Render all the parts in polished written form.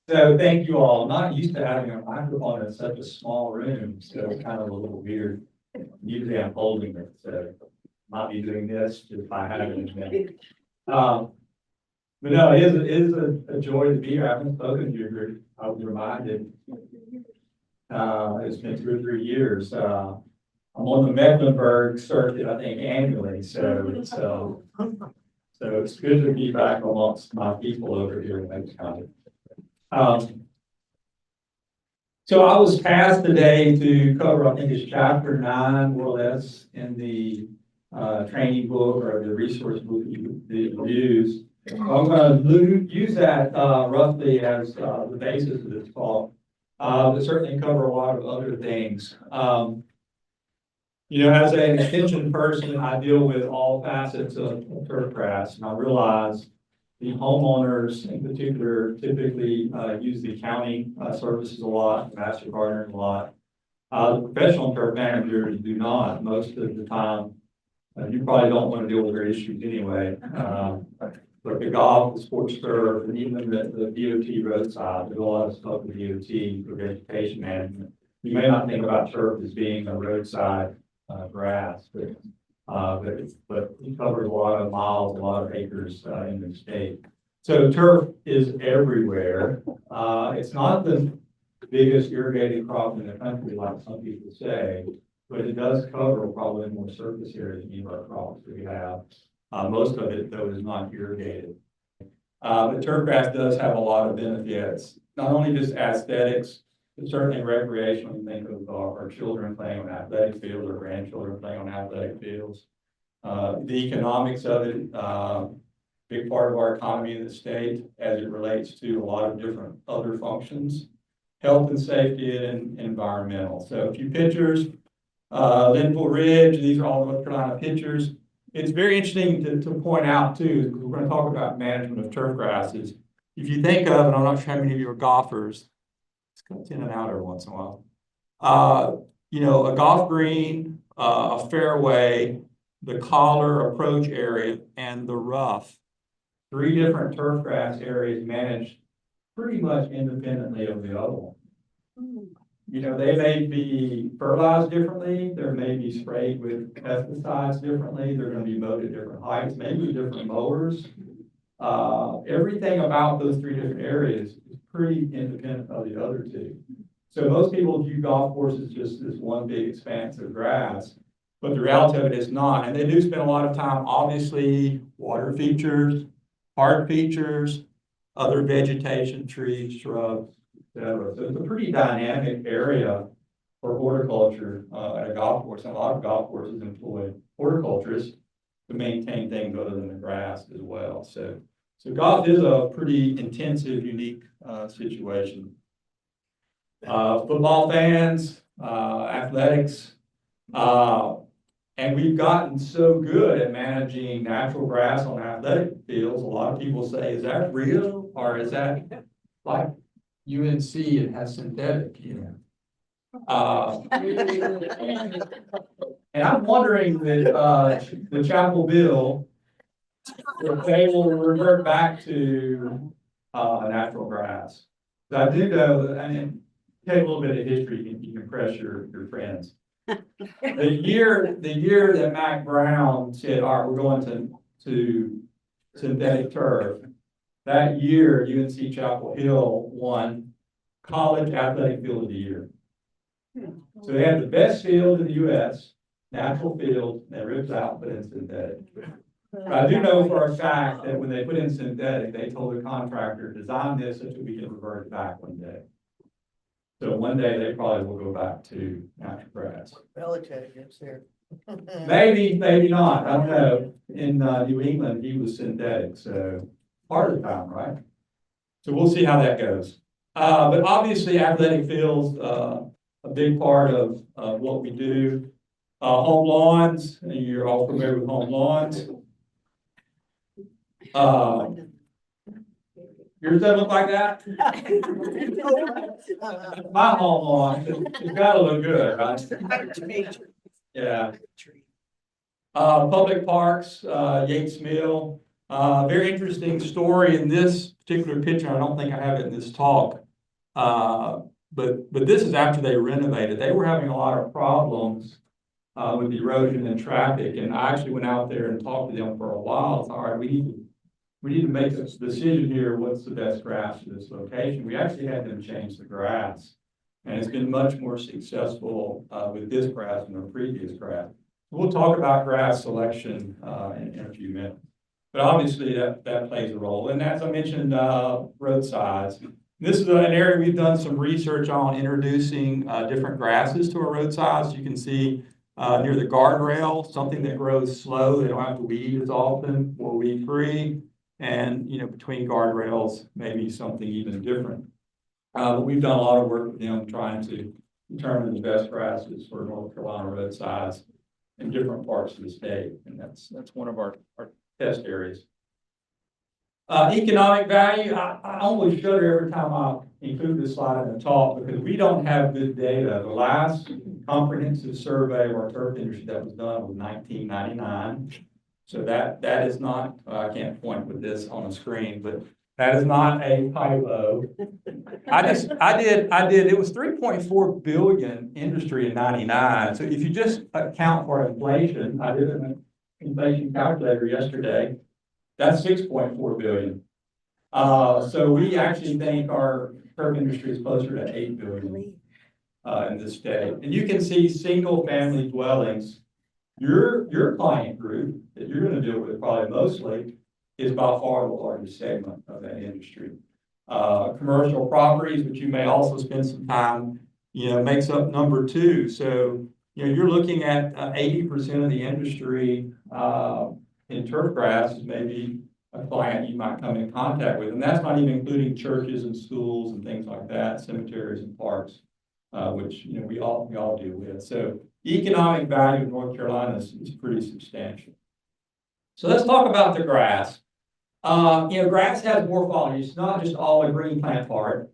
So thank you all. I'm not used to having a microphone in such a small room, so it's kind of a little weird. Usually I'm holding it, so might be doing this if I have it in a minute. But no, it is a joy to be here. I haven't spoken to you group. I was reminded. It's been 2 or 3 years. I'm on the Mecklenburg circuit, I think, annually. So it's good to be back amongst my people over here in Lake County. So I was tasked today to cover, I think it's chapter 9, more or less, in the training book or the resource book you use. I'm going to use that roughly as the basis of this talk, but certainly cover a lot of other things. You know, as an extension person, I deal with all facets of turfgrass, and I realize the homeowners in particular typically use the accounting services a lot, master gardeners a lot. The professional turf managers do not most of the time. You probably don't want to deal with their issues anyway. Like the golf, the sports turf, and even the DOT roadside, there's a lot of stuff with DOT for vegetation management. You may not think about turf as being a roadside grass, but it covers a lot of miles, a lot of acres in the state. So turf is everywhere. It's not the biggest irrigated crop in the country, like some people say, but it does cover probably more surface area than any of our crops that we have. Most of it, though, is not irrigated. But turfgrass does have a lot of benefits, not only just aesthetics, but certainly recreational. You think of our children playing on athletic fields or grandchildren playing on athletic fields. The economics of it, big part of our economy in the state as it relates to a lot of different other functions, health and safety and environmental. So a few pictures, Linville Ridge, these are all North Carolina pictures. It's very interesting to point out too, because we're going to talk about management of turf grasses. If you think of, and I'm not sure how many of you are golfers, it's comes in and out every once in a while. You know, a golf green, a fairway, the collar approach area, and the rough. 3 different turf grass areas managed pretty much independently of the other one. You know, they may be fertilized differently, they may be sprayed with pesticides differently, they're going to be mowed at different heights, maybe different mowers. Everything about those 3 different areas is pretty independent of the other 2. So most people view golf courses just as one big expanse of grass, but the reality of it is not. And they do spend a lot of time, obviously, water features, hard features, other vegetation, trees, shrubs, etc. So it's a pretty dynamic area for horticulture at a golf course. And a lot of golf courses employ horticulturists to maintain things other than the grass as well. So golf is a pretty intensive, unique situation. Football fans, athletics, and we've gotten so good at managing natural grass on athletic fields. A lot of people say, is that real? Or is that like UNC, it has synthetic, you know? And I'm wondering that the Chapel Bill, if they will revert back to a natural grass. So I do know that, and take a little bit of history, you can impress your friends. The year that Mac Brown said, all right, we're going to synthetic turf, that year UNC Chapel Hill won College Athletic Field of the Year. So they had the best field in the U.S., natural field, and they ripped out and put in synthetic. But I do know for a fact that when they put in synthetic, they told the contractor, design this so that we can revert it back one day. So one day they probably will go back to natural grass. Belichick gets there. Maybe, maybe not. I don't know. In New England, he was synthetic, so part of the time, right? So we'll see how that goes. But obviously, athletic fields a big part of what we do. Home lawns, you're all familiar with home lawns. Yours doesn't look like that? My home lawn, it's gotta look good, right? Yeah. Public parks, Yates Mill, Very interesting story in this particular picture. I don't think I have it in this talk. But this is after they renovated. They were having a lot of problems with erosion and traffic. And I actually went out there and talked to them for a while. All right, we need to make a decision here. What's the best grass for this location? We actually had them change the grass. And it's been much more successful with this grass than the previous grass. We'll talk about grass selection in a few minutes. But obviously that plays a role. And as I mentioned, roadsides. This is an area we've done some research on introducing different grasses to our roadsides. You can see near the guardrail, something that grows slow. They don't have to weed as often or weed free. And, between guardrails, maybe something even different. But we've done a lot of work with them trying to determine the best grasses for North Carolina roadsides in different parts of the state. And that's one of our test areas. Economic value, I almost shudder every time I include this slide in the talk because we don't have good data. The last comprehensive survey of our turf industry that was done was 1999. So that is not, I can't point with this on the screen, but that is not a typo. I did, it was 3.4 billion industry in 99. So if you just account for inflation, I did an inflation calculator yesterday, that's 6.4 billion. So we actually think our turf industry is closer to 8 billion in this state. And you can see single family dwellings. Your client group that you're going to deal with probably mostly is by far the largest segment of that industry. Commercial properties, which you may also spend some time, makes up number 2. So, you're looking at 80% of the industry in turf grass is maybe a client you might come in contact with. And that's not even including churches and schools and things like that, cemeteries and parks, which, we all deal with. So economic value of North Carolina is pretty substantial. So let's talk about the grass. Grass has morphology. It's not just all a green plant part.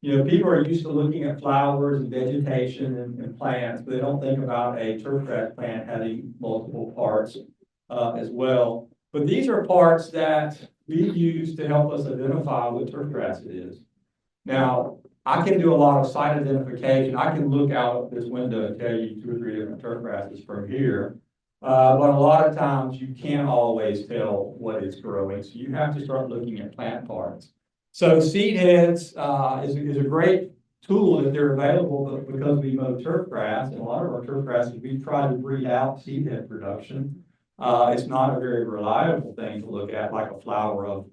People are used to looking at flowers and vegetation and plants, but they don't think about a turfgrass plant having multiple parts as well. But these are parts that we use to help us identify what turfgrass it is. Now, I can do a lot of site identification. I can look out this window and tell you 2 or 3 different turfgrasses from here. But a lot of times you can't always tell what is growing. So you have to start looking at plant parts. So seed heads is a great tool if they're available, but because we mow turfgrass, and a lot of our turfgrasses, we try to breed out seed head production. It's not a very reliable thing to look at, like a flower of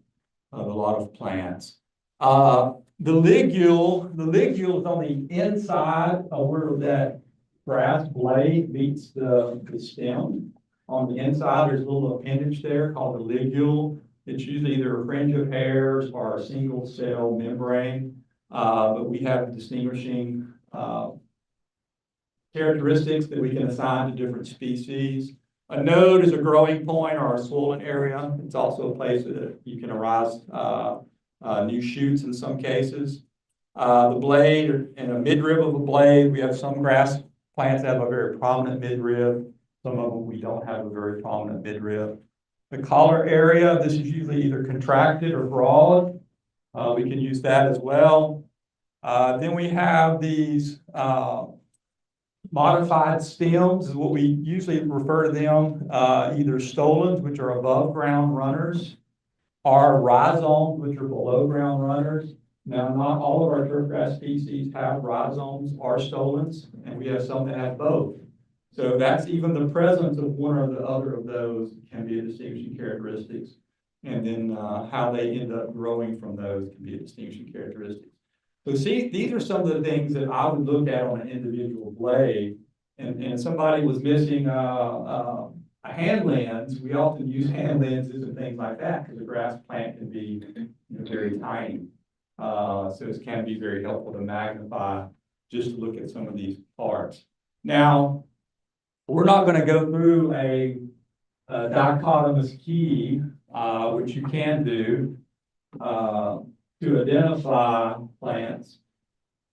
a lot of plants. The ligule is on the inside of where that grass blade meets the stem. On the inside, there's a little appendage there called the ligule. It's usually either a fringe of hairs or a single cell membrane, but we have distinguishing characteristics that we can assign to different species. A node is a growing point or a swollen area. It's also a place that you can arise new shoots in some cases. The blade and a midrib of a blade, we have some grass plants that have a very prominent midrib. Some of them we don't have a very prominent midrib. The collar area, this is usually either contracted or broad. We can use that as well. Then we have these modified stems, is what we usually refer to them, either stolons, which are above ground runners, or rhizomes, which are below ground runners. Now, not all of our turfgrass species have rhizomes or stolons, and we have some that have both. So that's even the presence of one or the other of those can be a distinguishing characteristics. And then how they end up growing from those can be a distinguishing characteristic. So see, these are some of the things that I would look at on an individual blade. And somebody was missing a hand lens. We often use hand lenses and things like that because a grass plant can be very tiny. So it can be very helpful to magnify just to look at some of these parts. Now, we're not going to go through a dichotomous key, which you can do to identify plants.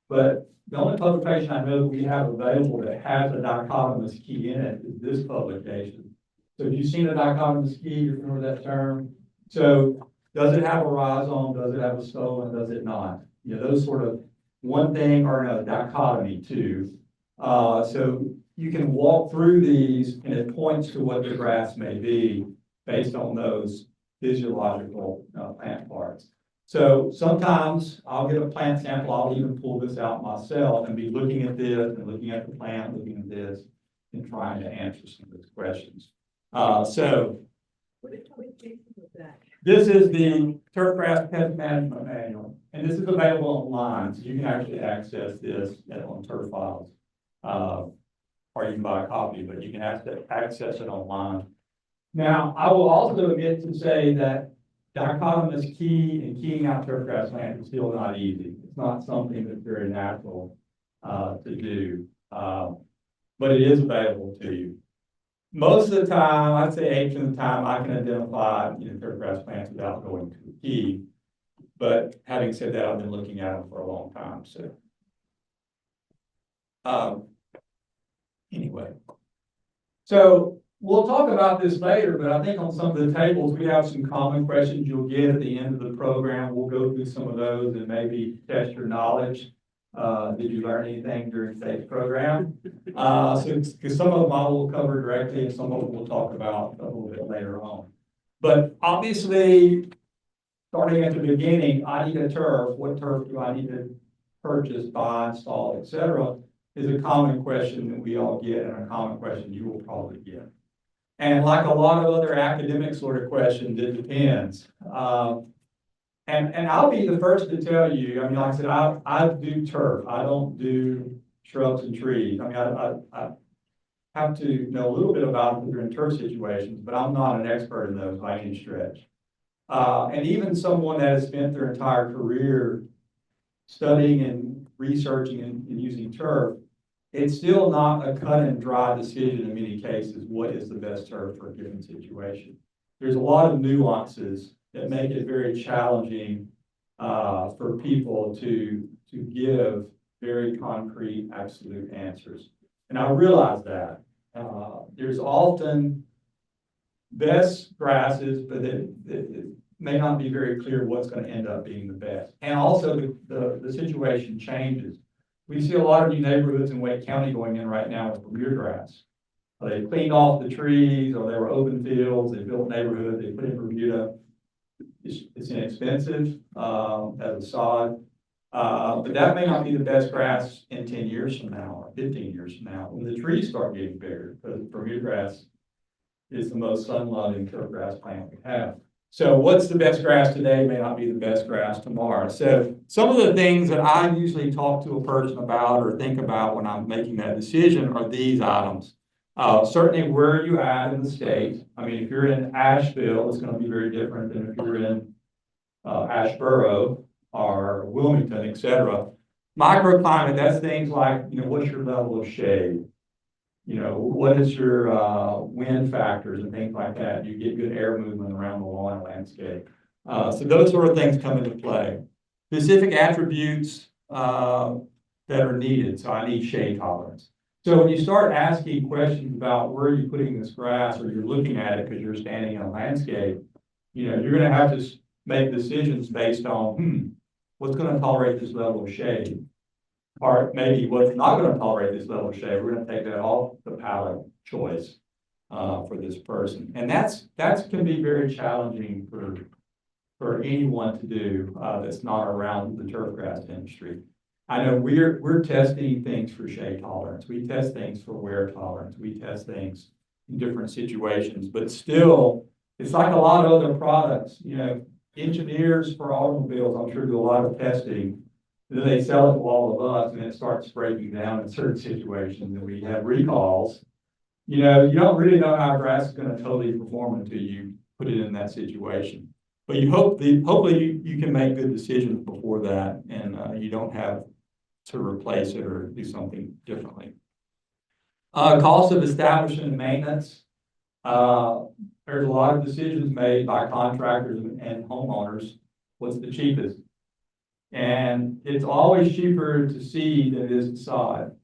But the only publication I know that we have available that has a dichotomous key in it is this publication. So if you've seen a dichotomous key, you're familiar with that term. So does it have a rhizome? Does it have a stolon? Does it not? You know, those sort of one thing or another, dichotomy too. So you can walk through these and it points to what the grass may be based on those physiological plant parts. So sometimes I'll get a plant sample, I'll even pull this out myself and be looking at this and looking at the plant, looking at this and trying to answer some of those questions. So this is the Turfgrass Pest Management Manual, and this is available online, so you can actually access this on Turf Files. Or you can buy a copy, but you can access it online. Now, I will also admit to say that dichotomous key and keying out turfgrass land is still not easy. It's not something that's very natural to do, but it is available to you. Most of the time, I'd say 8% of the time, I can identify turfgrass plants without going to a key. But having said that, I've been looking at them for a long time. So anyway, so we'll talk about this later, but I think on some of the tables, we have some common questions you'll get at the end of the program. We'll go through some of those and maybe test your knowledge. Did you learn anything during today's program? Because some of them I will cover directly and some of them we'll talk about a little bit later on. But obviously, starting at the beginning, I need a turf. What turf do I need to purchase, buy, install, etc., is a common question that we all get and a common question you will probably get. And like a lot of other academic sort of questions, it depends. And I'll be the first to tell you, I mean, like I said, I do turf. I don't do shrubs and trees. I mean, I have to know a little bit about them during turf situations, but I'm not an expert in those by any stretch. And even someone that has spent their entire career studying and researching and using turf, it's still not a cut and dry decision in many cases, what is the best turf for a given situation. There's a lot of nuances that make it very challenging for people to give very concrete, absolute answers. And I realize that. There's often best grasses, but it may not be very clear what's going to end up being the best. And also the situation changes. We see a lot of new neighborhoods in Wake County going in right now with Bermuda grass. They cleaned off the trees, or they were open fields, they built neighborhoods, they put in Bermuda. It's inexpensive as a sod, but that may not be the best grass in 10 years from now or 15 years from now when the trees start getting bigger, because Bermuda grass is the most sun-loving turfgrass plant we have. So what's the best grass today may not be the best grass tomorrow. So some of the things that I usually talk to a person about or think about when I'm making that decision are these items. Certainly where are you at in the state? I mean, if you're in Asheville, it's going to be very different than if you're in Asheboro or Wilmington, etc. Microclimate, that's things like, what's your level of shade? What is your wind factors and things like that? You get good air movement around the lawn and landscape. So those sort of things come into play. Specific attributes that are needed. So I need shade tolerance. So when you start asking questions about where are you putting this grass, or you're looking at it because you're standing in a landscape, you're going to have to make decisions based on what's going to tolerate this level of shade. Or maybe what's not going to tolerate this level of shade. We're going to take that off the palette choice for this person. And that can be very challenging for anyone to do that's not around the turfgrass industry. I know we're testing things for shade tolerance. We test things for wear tolerance. We test things in different situations, but still, it's like a lot of other products. Engineers for automobiles, I'm sure, do a lot of testing. Then they sell it to all of us, and it starts breaking down in certain situations, and we have recalls. You don't really know how grass is going to totally perform until you put it in that situation. But hopefully you can make good decisions before that, and you don't have to replace it or do something differently. Cost of establishment and maintenance. There's a lot of decisions made by contractors and homeowners. What's the cheapest? And it's always cheaper to seed than it is to sod.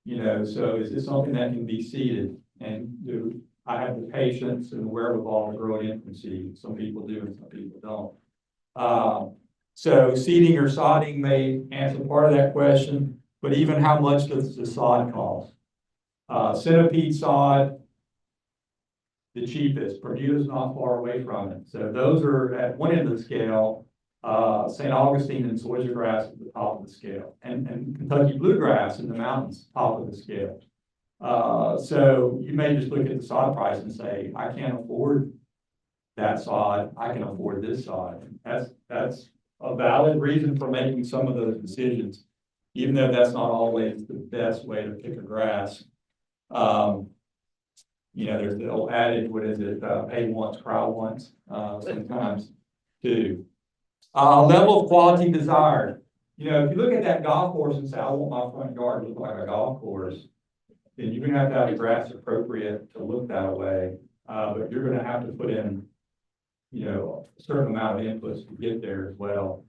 So is this something that can be seeded? And the I have the patience and the wherewithal to grow it in from seed. Some people do and some people don't. So seeding or sodding may answer part of that question, but even how much does the sod cost? Centipede sod, the cheapest. Bermuda's not far away from it. So those are at one end of the scale. St. Augustine and zoysia grass at the top of the scale, and Kentucky bluegrass in the mountains, top of the scale. So you may just look at the sod price and say, I can't afford that sod, I can afford this sod. That's a valid reason for making some of those decisions, even though that's not always the best way to pick a grass. You know, there's the old adage, what is it, pay once, cry once, sometimes too. Level of quality desired. You know, if you look at that golf course and say, I want my front yard to look like a golf course, then you're gonna have to have the grass appropriate to look that way. But you're gonna have to put in, you know, a certain amount of inputs to get there as well.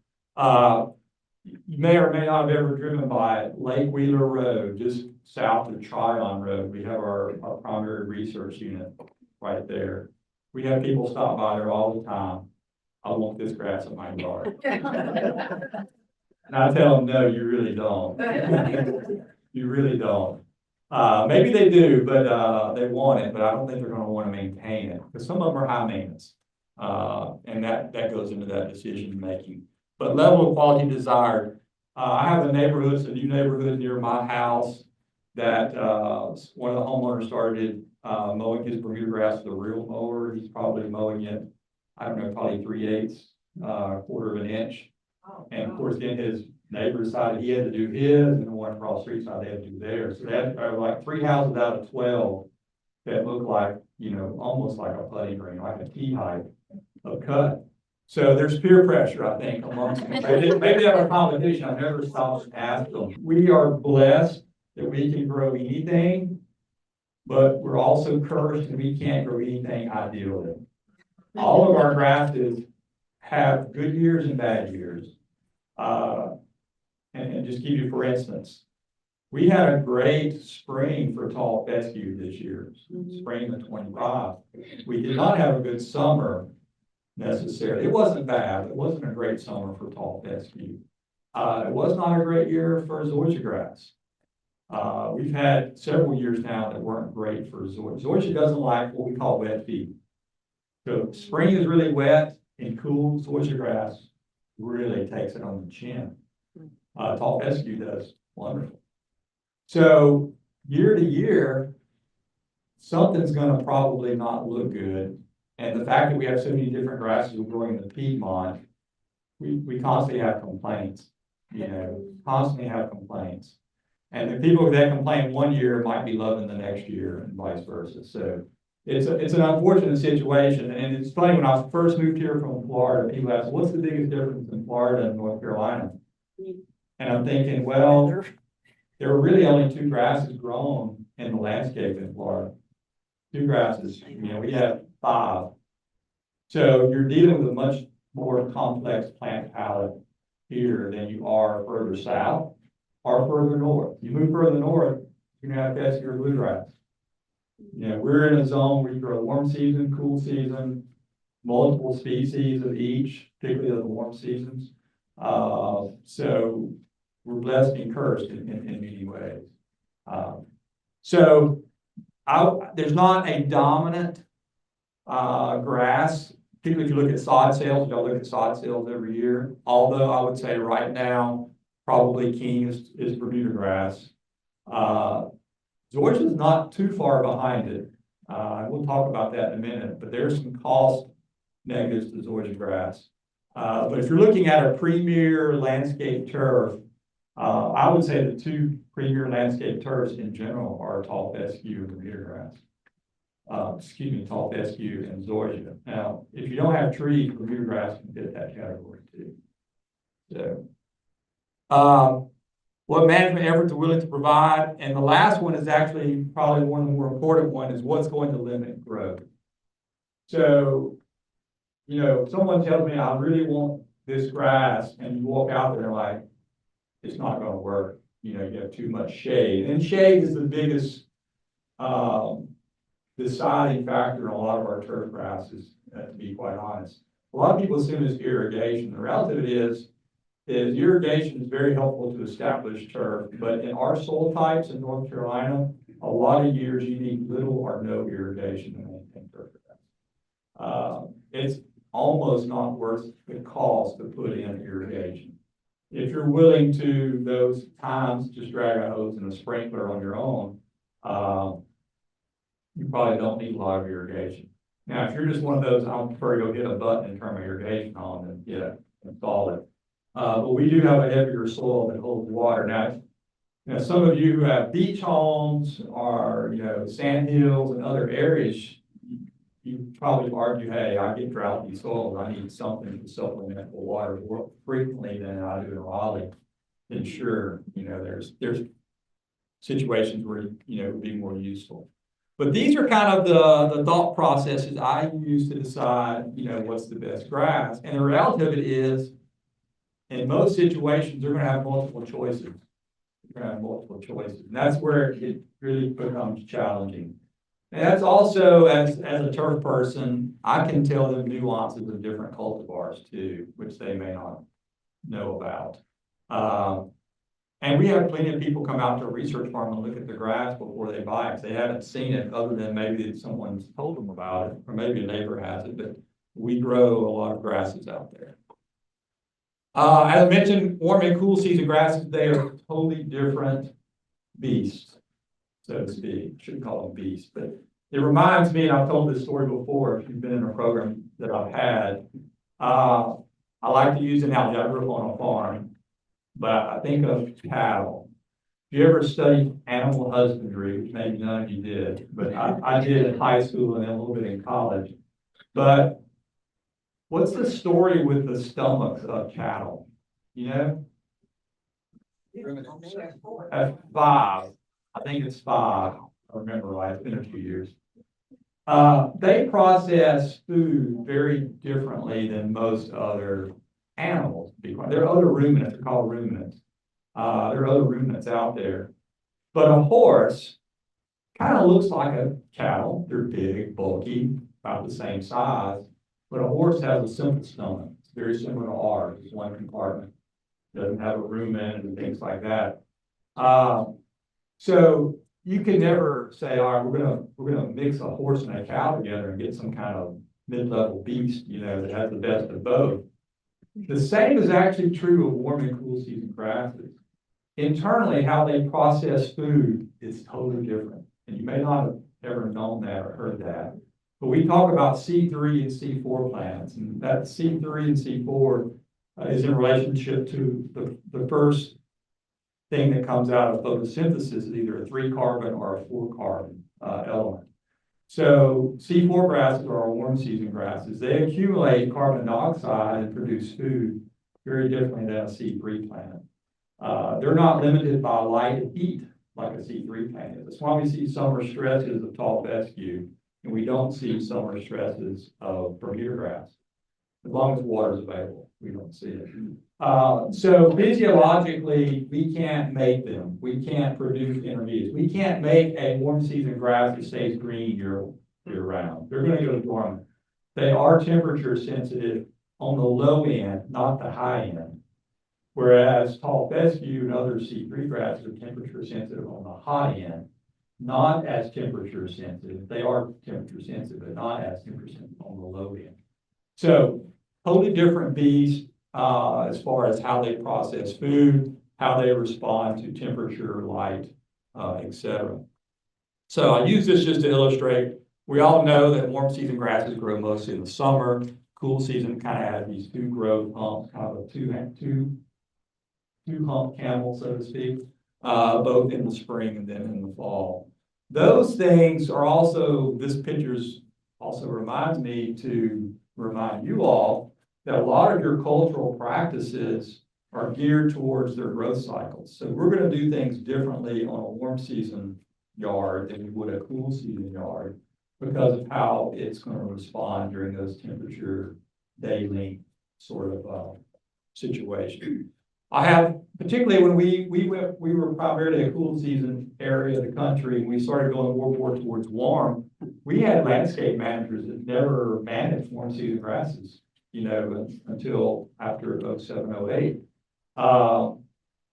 You may or may not have ever driven by Lake Wheeler Road, just south of Tryon Road. We have our primary research unit right there. We have people stop by there all the time. I want this grass in my yard. And I tell them, no, you really don't. You really don't. Maybe they do, but they want it, but I don't think they're gonna wanna maintain it, because some of them are high maintenance. And that goes into that decision making. But level of quality desired. I have a neighborhood, a new neighborhood near my house that one of the homeowners started mowing his Bermuda grass with a real mower. He's probably mowing it, I don't know, probably 3/8, quarter of an inch. And of course, then his neighbor decided he had to do his, and the one across the street side, they had to do theirs. So they had like 3 houses out of 12 that look like, you know, almost like a putting green, like a tee height of cut. So there's peer pressure, I think, amongst them. Maybe they have a competition. I've never stopped and asked them. We are blessed that we can grow anything, but we're also cursed and we can't grow anything ideally. All of our grasses have good years and bad years. And just give you, for instance, we had a great spring for tall fescue this year, spring of 25. We did not have a good summer necessarily. It wasn't bad. It wasn't a great summer for tall fescue. It was not a great year for zoysia grass. We've had several years now that weren't great for zoysia. Zoysia doesn't like what we call wet feet. So spring is really wet and cool. Zoysia grass really takes it on the chin. Tall fescue does wonderful. So year to year, something's going to probably not look good. And the fact that we have so many different grasses growing in the Piedmont, we constantly have complaints, you know, constantly have complaints. And the people that complain one year might be loving the next year and vice versa. So it's an unfortunate situation. And it's funny, when I first moved here from Florida, people ask, what's the biggest difference in Florida and North Carolina? And I'm thinking, well, there were really only 2 grasses grown in the landscape in Florida. 2 grasses, you know, we have 5. So you're dealing with a much more complex plant palette here than you are further south or further north. You move further north, you're gonna have fescue or bluegrass. You know, we're in a zone where you grow warm season, cool season, multiple species of each, particularly of the warm seasons. So we're blessed and cursed in many ways. So there's not a dominant grass, particularly if you look at sod sales. Y'all look at sod sales every year. Although I would say right now, probably king is Bermuda grass. Zoysia is not too far behind it. We'll talk about that in a minute, but there's some cost negatives to zoysia grass. But if you're looking at a premier landscape turf, I would say the 2 premier landscape turfs in general are tall fescue and Bermuda grass. Tall fescue and zoysia. Now, if you don't have trees, Bermuda grass can fit that category too. So, what management efforts are willing to provide, and the last one is actually probably one of the more important ones, is what's going to limit growth. So, you know, if someone tells me I really want this grass, and you walk out there like, it's not going to work. You know, you have too much shade, and shade is the biggest deciding factor in a lot of our turf grasses, to be quite honest. A lot of people assume it's irrigation. The reality is irrigation is very helpful to establish turf, but in our soil types in North Carolina, a lot of years you need little or no irrigation to maintain turf grass. It's almost not worth the cost to put in irrigation. If you're willing to, those times, just drag a hose and a sprinkler on your own, you probably don't need a lot of irrigation. Now, if you're just one of those, I would prefer to go hit a button and turn my irrigation on and install it. But we do have a heavier soil that holds water. Now, some of you who have beach homes or, sand hills and other areas, you probably argue, hey, I get droughty soils. I need something to supplement the water more frequently than I do in Raleigh. And sure, there's situations where, it would be more useful. But these are kind of the thought processes I use to decide, what's the best grass. And the reality of it is, in most situations, they're going to have multiple choices. You're going to have multiple choices. And that's where it really becomes challenging. And that's also, as a turf person, I can tell them nuances of different cultivars too, which they may not know about. And we have plenty of people come out to a research farm and look at the grass before they buy it. They haven't seen it other than maybe someone's told them about it, or maybe a neighbor has it, but we grow a lot of grasses out there. As I mentioned, warm and cool season grasses, they are totally different beasts, so to speak. Shouldn't call them beasts, but it reminds me, and I've told this story before, if you've been in a program that I've had, I like to use an analogy. I grew up on a farm, but I think of cattle. If you ever studied animal husbandry, which maybe none of you did, but I did in high school and then a little bit in college. But what's the story with the stomachs of cattle? At 5, I think it's 5. I remember right, it's been a few years. They process food very differently than most other animals. There are other ruminants, they're called ruminants. There are other ruminants out there. But a horse kind of looks like a cattle. They're big, bulky, about the same size. But a horse has a simple stomach. It's very similar to ours. It's one compartment. Doesn't have a rumen and things like that. So you can never say, all right, we're gonna mix a horse and a cow together and get some kind of mid-level beast, that has the best of both. The same is actually true of warm and cool season grasses. Internally, how they process food is totally different. And you may not have ever known that or heard that. But we talk about C3 and C4 plants, and that C3 and C4 is in relationship to the first thing that comes out of photosynthesis is either a 3-carbon or a 4-carbon element. So C4 grasses are our warm season grasses. They accumulate carbon dioxide and produce food very differently than a C3 plant. They're not limited by light and heat like a C3 plant is. That's why we see summer stresses of tall fescue, and we don't see summer stresses of Bermuda grass. As long as water is available, we don't see it. So physiologically, we can't make them. We can't produce intermediates. We can't make a warm season grass that stays green year round. They're going to go dormant. They are temperature sensitive on the low end, not the high end. Whereas tall fescue and other C3 grasses are temperature sensitive on the high end, not as temperature sensitive. They are temperature sensitive, but not as temperature sensitive on the low end. So totally different beast as far as how they process food, how they respond to temperature, light, etc. So I use this just to illustrate. We all know that warm season grasses grow mostly in the summer. Cool season kind of has these 2 growth humps, kind of a two hump camel, so to speak, both in the spring and then in the fall. Those things are also, this picture's also reminds me to remind you all that a lot of your cultural practices are geared towards their growth cycles. So we're going to do things differently on a warm season yard than we would a cool season yard because of how it's going to respond during those temperature day length sort of situation. I have, particularly when we were primarily a cool season area of the country, and we started going more towards warm. We had landscape managers that never managed warm season grasses, until after 07, 08.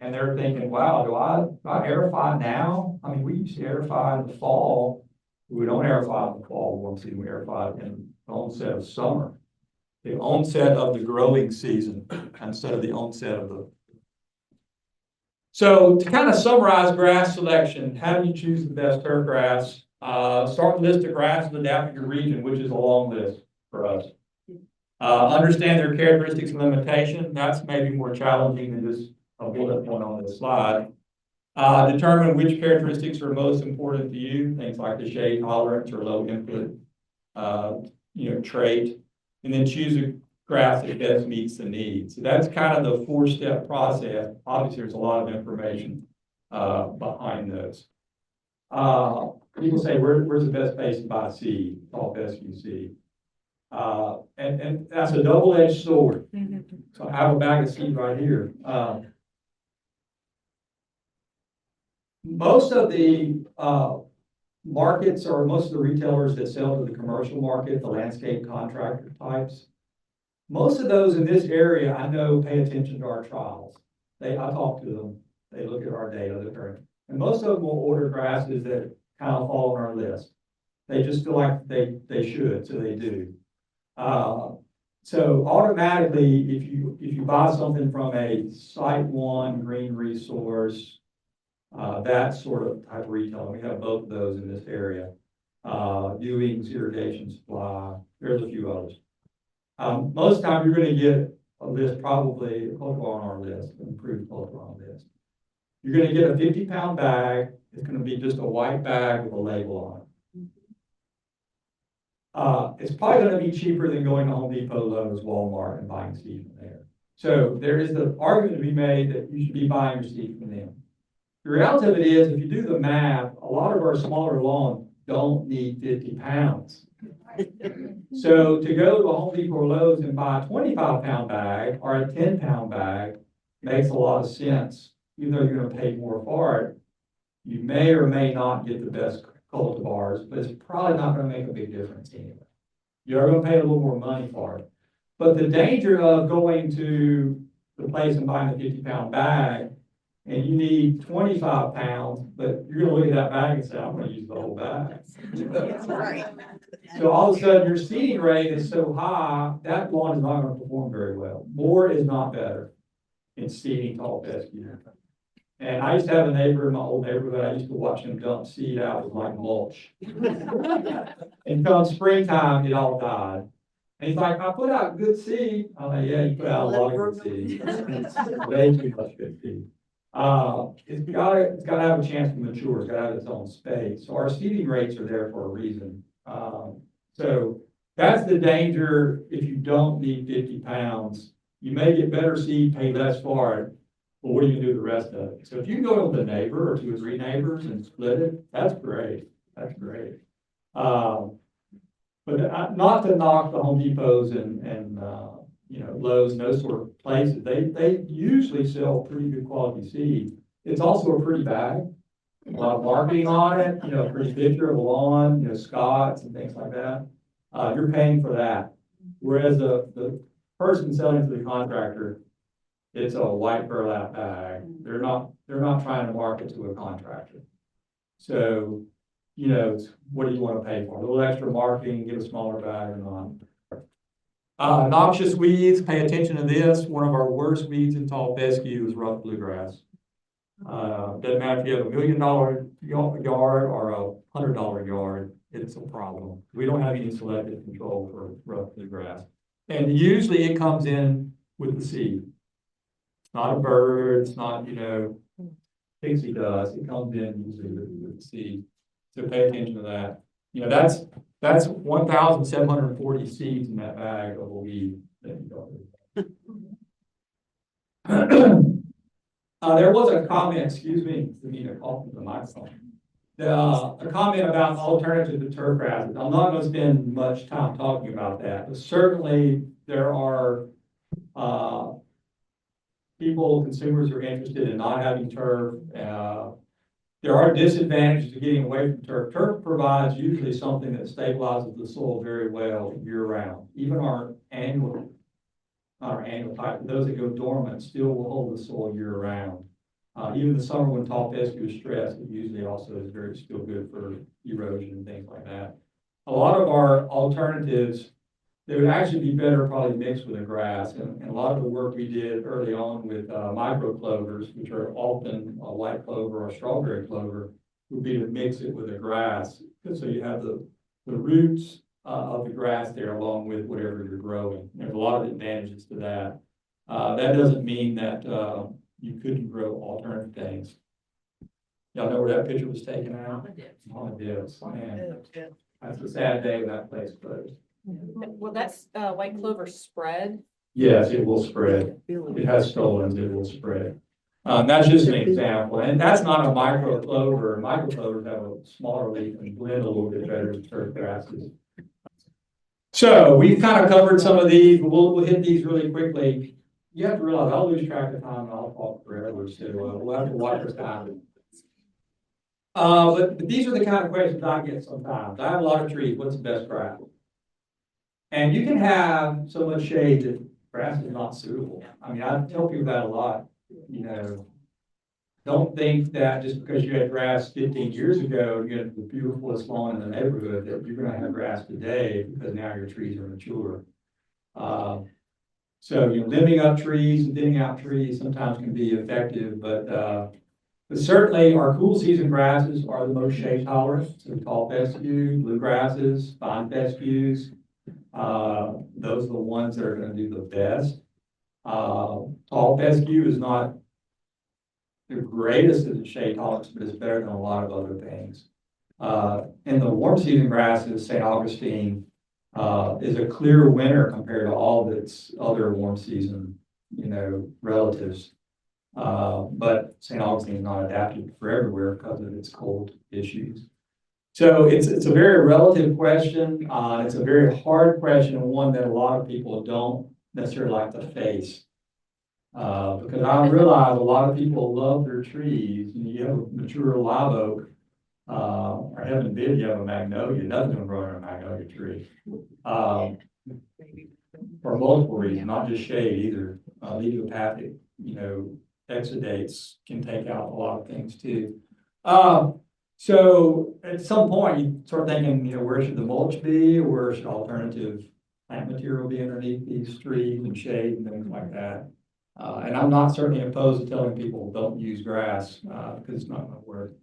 And they're thinking, wow, do I aerify now? I mean, we used to aerify in the fall. We don't aerify in the fall, warm season, we aerify in the onset of summer. The onset of the growing season instead of the onset of the. So to kind of summarize grass selection, how do you choose the best turf grass? Start the list of grasses adapted to your region, which is a long list for us. Understand their characteristics and limitation. That's maybe more challenging than just a bullet point on this slide. Determine which characteristics are most important to you, things like the shade tolerance or low input, trait, and then choose a grass that best meets the needs. So that's kind of the 4-step process. Obviously, there's a lot of information behind those. People say, where's the best place to buy seed? It's all fescue seed. And that's a double-edged sword. So I have a bag of seed right here. Most of the markets, or most of the retailers that sell to the commercial market, the landscape contractor types, most of those in this area, I know, pay attention to our trials. I talk to them, they look at our data, and most of them will order grasses that kind of fall on our list. They just feel like they should, so they do. So automatically, if you buy something from a Site One green resource, that sort of type of retailer, we have both of those in this area. Ewing's, Irrigation Supply, there's a few others. Most of the time you're going to get a list, probably a cultivar on our list, an improved cultivar on our list. You're going to get a 50-pound bag. It's going to be just a white bag with a label on it. It's probably going to be cheaper than going to Home Depot, Lowe's, Walmart, and buying seed from there. So there is the argument to be made that you should be buying your seed from them. The reality of it is, if you do the math, a lot of our smaller lawns don't need 50 pounds. So to go to a Home Depot or Lowe's and buy a 25-pound bag or a 10-pound bag makes a lot of sense. Even though you're going to pay more for it, you may or may not get the best cultivars, but it's probably not going to make a big difference anyway. You're going to pay a little more money for it. But the danger of going to the place and buying a 50-pound bag, and you need 25 pounds, but you're going to look at that bag and say, I'm going to use the whole bag. That's right. So all of a sudden, your seeding rate is so high, that lawn is not going to perform very well. More is not better in seeding tall fescue. And I used to have a neighbor in my old neighborhood, I used to watch him dump seed out with like mulch. And come springtime, it all died. And he's like, I put out good seed. I'm like, yeah, you put out a lot of good seed. Way too much good seed. It's gotta have a chance to mature. It's gotta have its own space. So our seeding rates are there for a reason. So that's the danger. If you don't need 50 pounds, you may get better seed, pay less for it, but what are you gonna do the rest of it? So if you can go with a neighbor or 2 or 3 neighbors and split it, that's great. That's great. But not to knock the Home Depots and Lowe's and those sort of places. They usually sell pretty good quality seed. It's also a pretty bag, a lot of marketing on it, a pretty picture of a lawn, Scots and things like that. You're paying for that. Whereas the person selling to the contractor, it's a white burlap bag. They're not trying to market to a contractor. So, what do you want to pay for? A little extra marketing, get a smaller bag or not. Noxious weeds, pay attention to this. One of our worst weeds in tall fescue is rough bluegrass. Doesn't matter if you have $1 million yard or a $100 yard, it's a problem. We don't have any selective control for rough bluegrass. And usually it comes in with the seed. It's not a bird, it's not, pixie dust. It comes in usually with the seed. So pay attention to that. That's 1,740 seeds in that bag of a weed that you got. There was a comment, excuse me, to me to call from the microphone. A comment about alternative to turfgrass. I'm not going to spend much time talking about that, but certainly there are consumers are interested in not having turf. There are disadvantages to getting away from turf. Turf provides usually something that stabilizes the soil very well year round. Even our annual type, those that go dormant still will hold the soil year round. Even the summer when tall fescue is stressed, it usually also is still good for erosion and things like that. A lot of our alternatives, they would actually be better probably mixed with a grass. And a lot of the work we did early on with micro clovers, which are often a white clover or strawberry clover, would be to mix it with a grass. So you have the roots of the grass there along with whatever you're growing. There's a lot of advantages to that. That doesn't mean that you couldn't grow alternative things. Y'all know where that picture was taken out? Oh, it is. Man, that's a sad day when that place closed. Well, that's white clover spread. Yes, it will spread. It has stolons, it will spread. That's just an example, and that's not a micro clover. Micro clovers have a smaller leaf and blend a little bit better with turf grasses. So we've kind of covered some of these, but we'll hit these really quickly. You have to realize I'll lose track of time and I'll talk forever, so we'll have to watch our time. But these are the kind of questions I get sometimes. I have a lot of trees. What's the best grass? And you can have so much shade that grass is not suitable. I mean, I tell people that a lot. You know, don't think that just because you had grass 15 years ago, you had the beautifulest lawn in the neighborhood, that you're going to have grass today because now your trees are mature. So, you know, limbing up trees and thinning out trees sometimes can be effective, but certainly our cool season grasses are the most shade tolerant. So tall fescue, bluegrasses, fine fescues, those are the ones that are going to do the best. Tall fescue is not the greatest at the shade tolerance, but it's better than a lot of other things. In the warm season grasses, St. Augustine is a clear winner compared to all of its other warm season, you know, relatives. But St. Augustine is not adapted for everywhere because of its cold issues. So it's a very relative question. It's a very hard question, and one that a lot of people don't necessarily like to face. Because I realize a lot of people love their trees. You have a mature live oak, or heaven forbid you have a magnolia. Nothing's going to grow in a magnolia tree. For multiple reasons, not just shade either. Idiopathic, you know, exudates can take out a lot of things too. So at some point you start thinking, you know, where should the mulch be, or where should alternative plant material be underneath these trees and shade and things like that. And I'm not certainly opposed to telling people don't use grass because it's not going to work.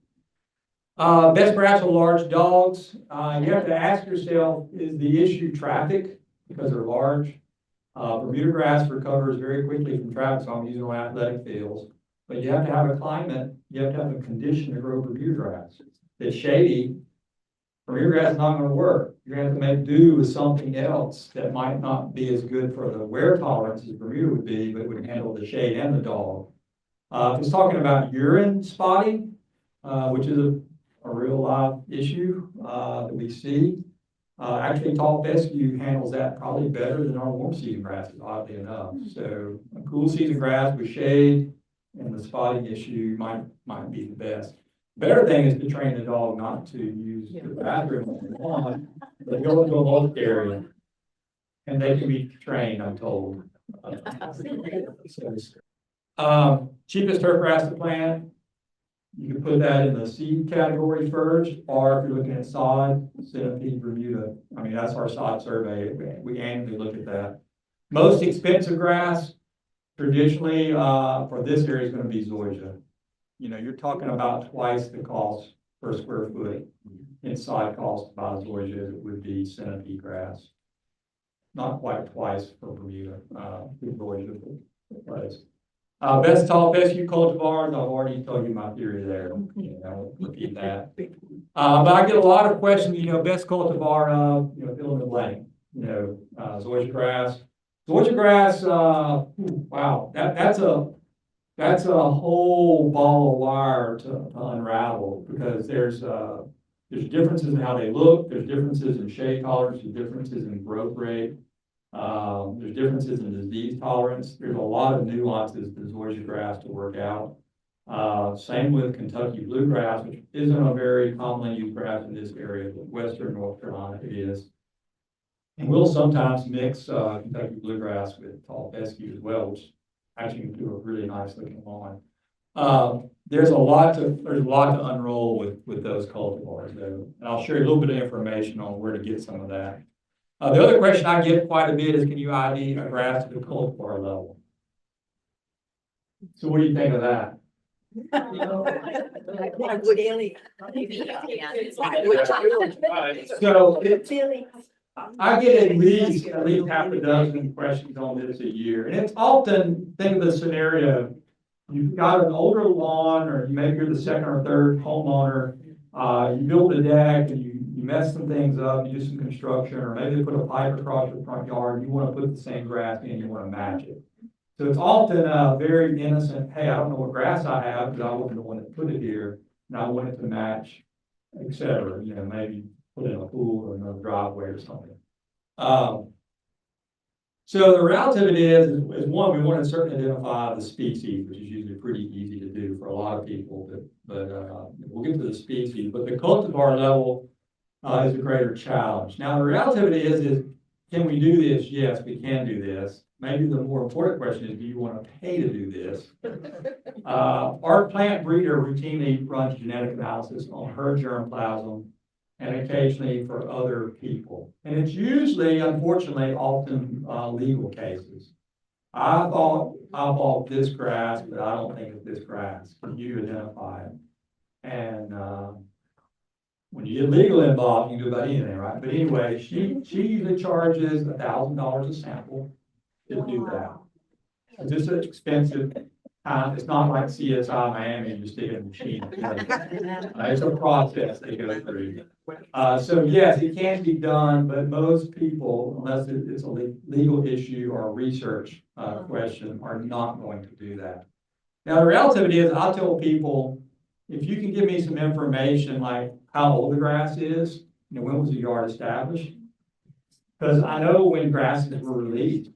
Best grass for large dogs. You have to ask yourself, is the issue traffic because they're large? Bermuda grass recovers very quickly from traffic, so I'm using on athletic fields. But you have to have a climate, you have to have a condition to grow Bermuda grass. If it's shady, Bermuda grass is not going to work. You're going to have to make do with something else that might not be as good for the wear tolerance as Bermuda would be, but would handle the shade and the dog. If it's talking about urine spotting, which is a real live issue that we see, actually tall fescue handles that probably better than our warm season grasses, oddly enough. So a cool season grass with shade and the spotting issue might be the best. Better thing is to train the dog not to use the bathroom on the lawn, but go into a mulch area. And they can be trained, I'm told. Cheapest turf grass to plant. You can put that in the seed category first, or if you're looking at sod, centipede, Bermuda. I mean, that's our sod survey. We annually look at that. Most expensive grass, traditionally, for this area is going to be zoysia. You know, you're talking about twice the cost per square foot in sod cost to buy zoysia as it would be centipede grass. Not quite twice for Bermuda, zoysia place. Best tall fescue cultivars, I've already told you my theory there. You know, I won't repeat that. But I get a lot of questions, you know, best cultivar, you know, fill in the blank. You know, zoysia grass. Zoysia grass, wow, that's a whole ball of wire to unravel, because there's differences in how they look, there's differences in shade tolerance, there's differences in growth rate. There's differences in disease tolerance. There's a lot of nuances to zoysia grass to work out. Same with Kentucky bluegrass, which isn't a very commonly used grass in this area, but Western North Carolina it is. And we'll sometimes mix Kentucky bluegrass with tall fescue as well, which actually can do a really nice looking lawn. There's a lot to unroll with those cultivars though, and I'll share you a little bit of information on where to get some of that. The other question I get quite a bit is, can you ID a grass to the cultivar level? So what do you think of that? So I get at least half a dozen questions on this a year, and it's often, think of the scenario, you've got an older lawn, or maybe you're the second or third homeowner, you build a deck and you mess some things up, you do some construction, or maybe they put a pipe across your front yard, you want to put the same grass in, you want to match it. So it's often a very innocent, hey, I don't know what grass I have, because I wasn't the one that put it here, and I want it to match, et cetera, you know, maybe put in a pool or another driveway or something. So the reality of it is one, we want to certainly identify the species, which is usually pretty easy to do for a lot of people, but we'll get to the species. But the cultivar level is a greater challenge. Now, the reality of it is can we do this? Yes, we can do this. Maybe the more important question is, do you want to pay to do this? Our plant breeder routinely runs genetic analysis on her germplasm and occasionally for other people. And it's usually, unfortunately, often legal cases. I bought this grass, but I don't think it's this grass. Can you identify it? And when you get legal involved, you can do about anything, right? But anyway, she usually charges $1,000 a sample to do that. It's just an expensive. It's not like CSI Miami, you stick in a machine. It's a process they go through. So yes, it can be done, but most people, unless it's a legal issue or a research question, are not going to do that. Now, the reality of it is, I'll tell people, if you can give me some information like how old the grass is, you know, when was the yard established? Because I know when grasses were released.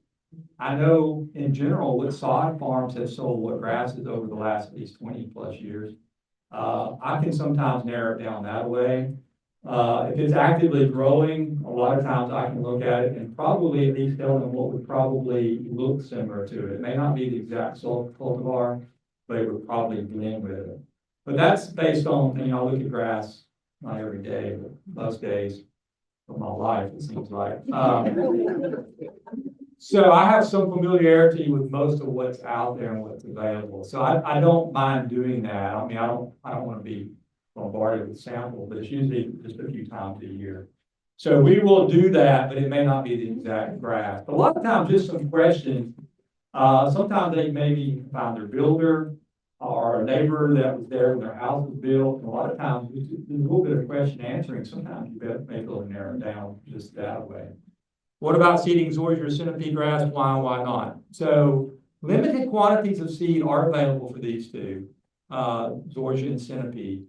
I know in general what sod farms have sold what grasses over the last at least 20 plus years. I can sometimes narrow it down that way. If it's actively growing, a lot of times I can look at it and probably at least tell them what would probably look similar to it. It may not be the exact cultivar, but it would probably blend with it. But that's based on, you know, I look at grass not every day, but most days of my life, it seems like. So I have some familiarity with most of what's out there and what's available. So I don't mind doing that. I mean, I don't want to be bombarded with samples, but it's usually just a few times a year. So we will do that, but it may not be the exact grass. But a lot of times, just some questions. Sometimes they maybe find their builder or a neighbor that was there when their house was built. And a lot of times, there's a little bit of question answering. Sometimes you may be able to narrow it down just that way. What about seeding zoysia or centipede grass? Why and why not? So limited quantities of seed are available for these two, zoysia and centipede.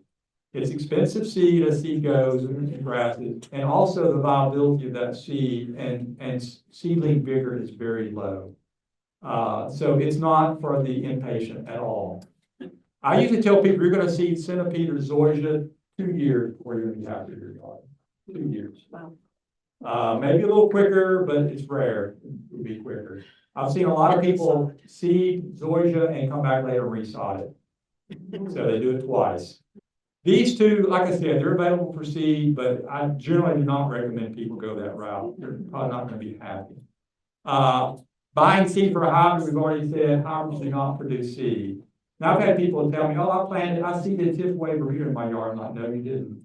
It's expensive seed as seed goes in grasses, and also the viability of that seed and seedling vigor is very low. So it's not for the impatient at all. I usually tell people you're going to seed centipede or zoysia 2 years before you're going to be happy with your yard. 2 years. Wow. Maybe a little quicker, but it's rare. It would be quicker. I've seen a lot of people seed zoysia and come back later and resod it. So they do it twice. These two, like I said, they're available for seed, but I generally do not recommend people go that route. They're probably not going to be happy. Buying seed for a hybrid, we've already said, hybrids do not produce seed. Now I've had people tell me, oh, I seeded Tifway Bermuda in my yard. I'm like, no, you didn't.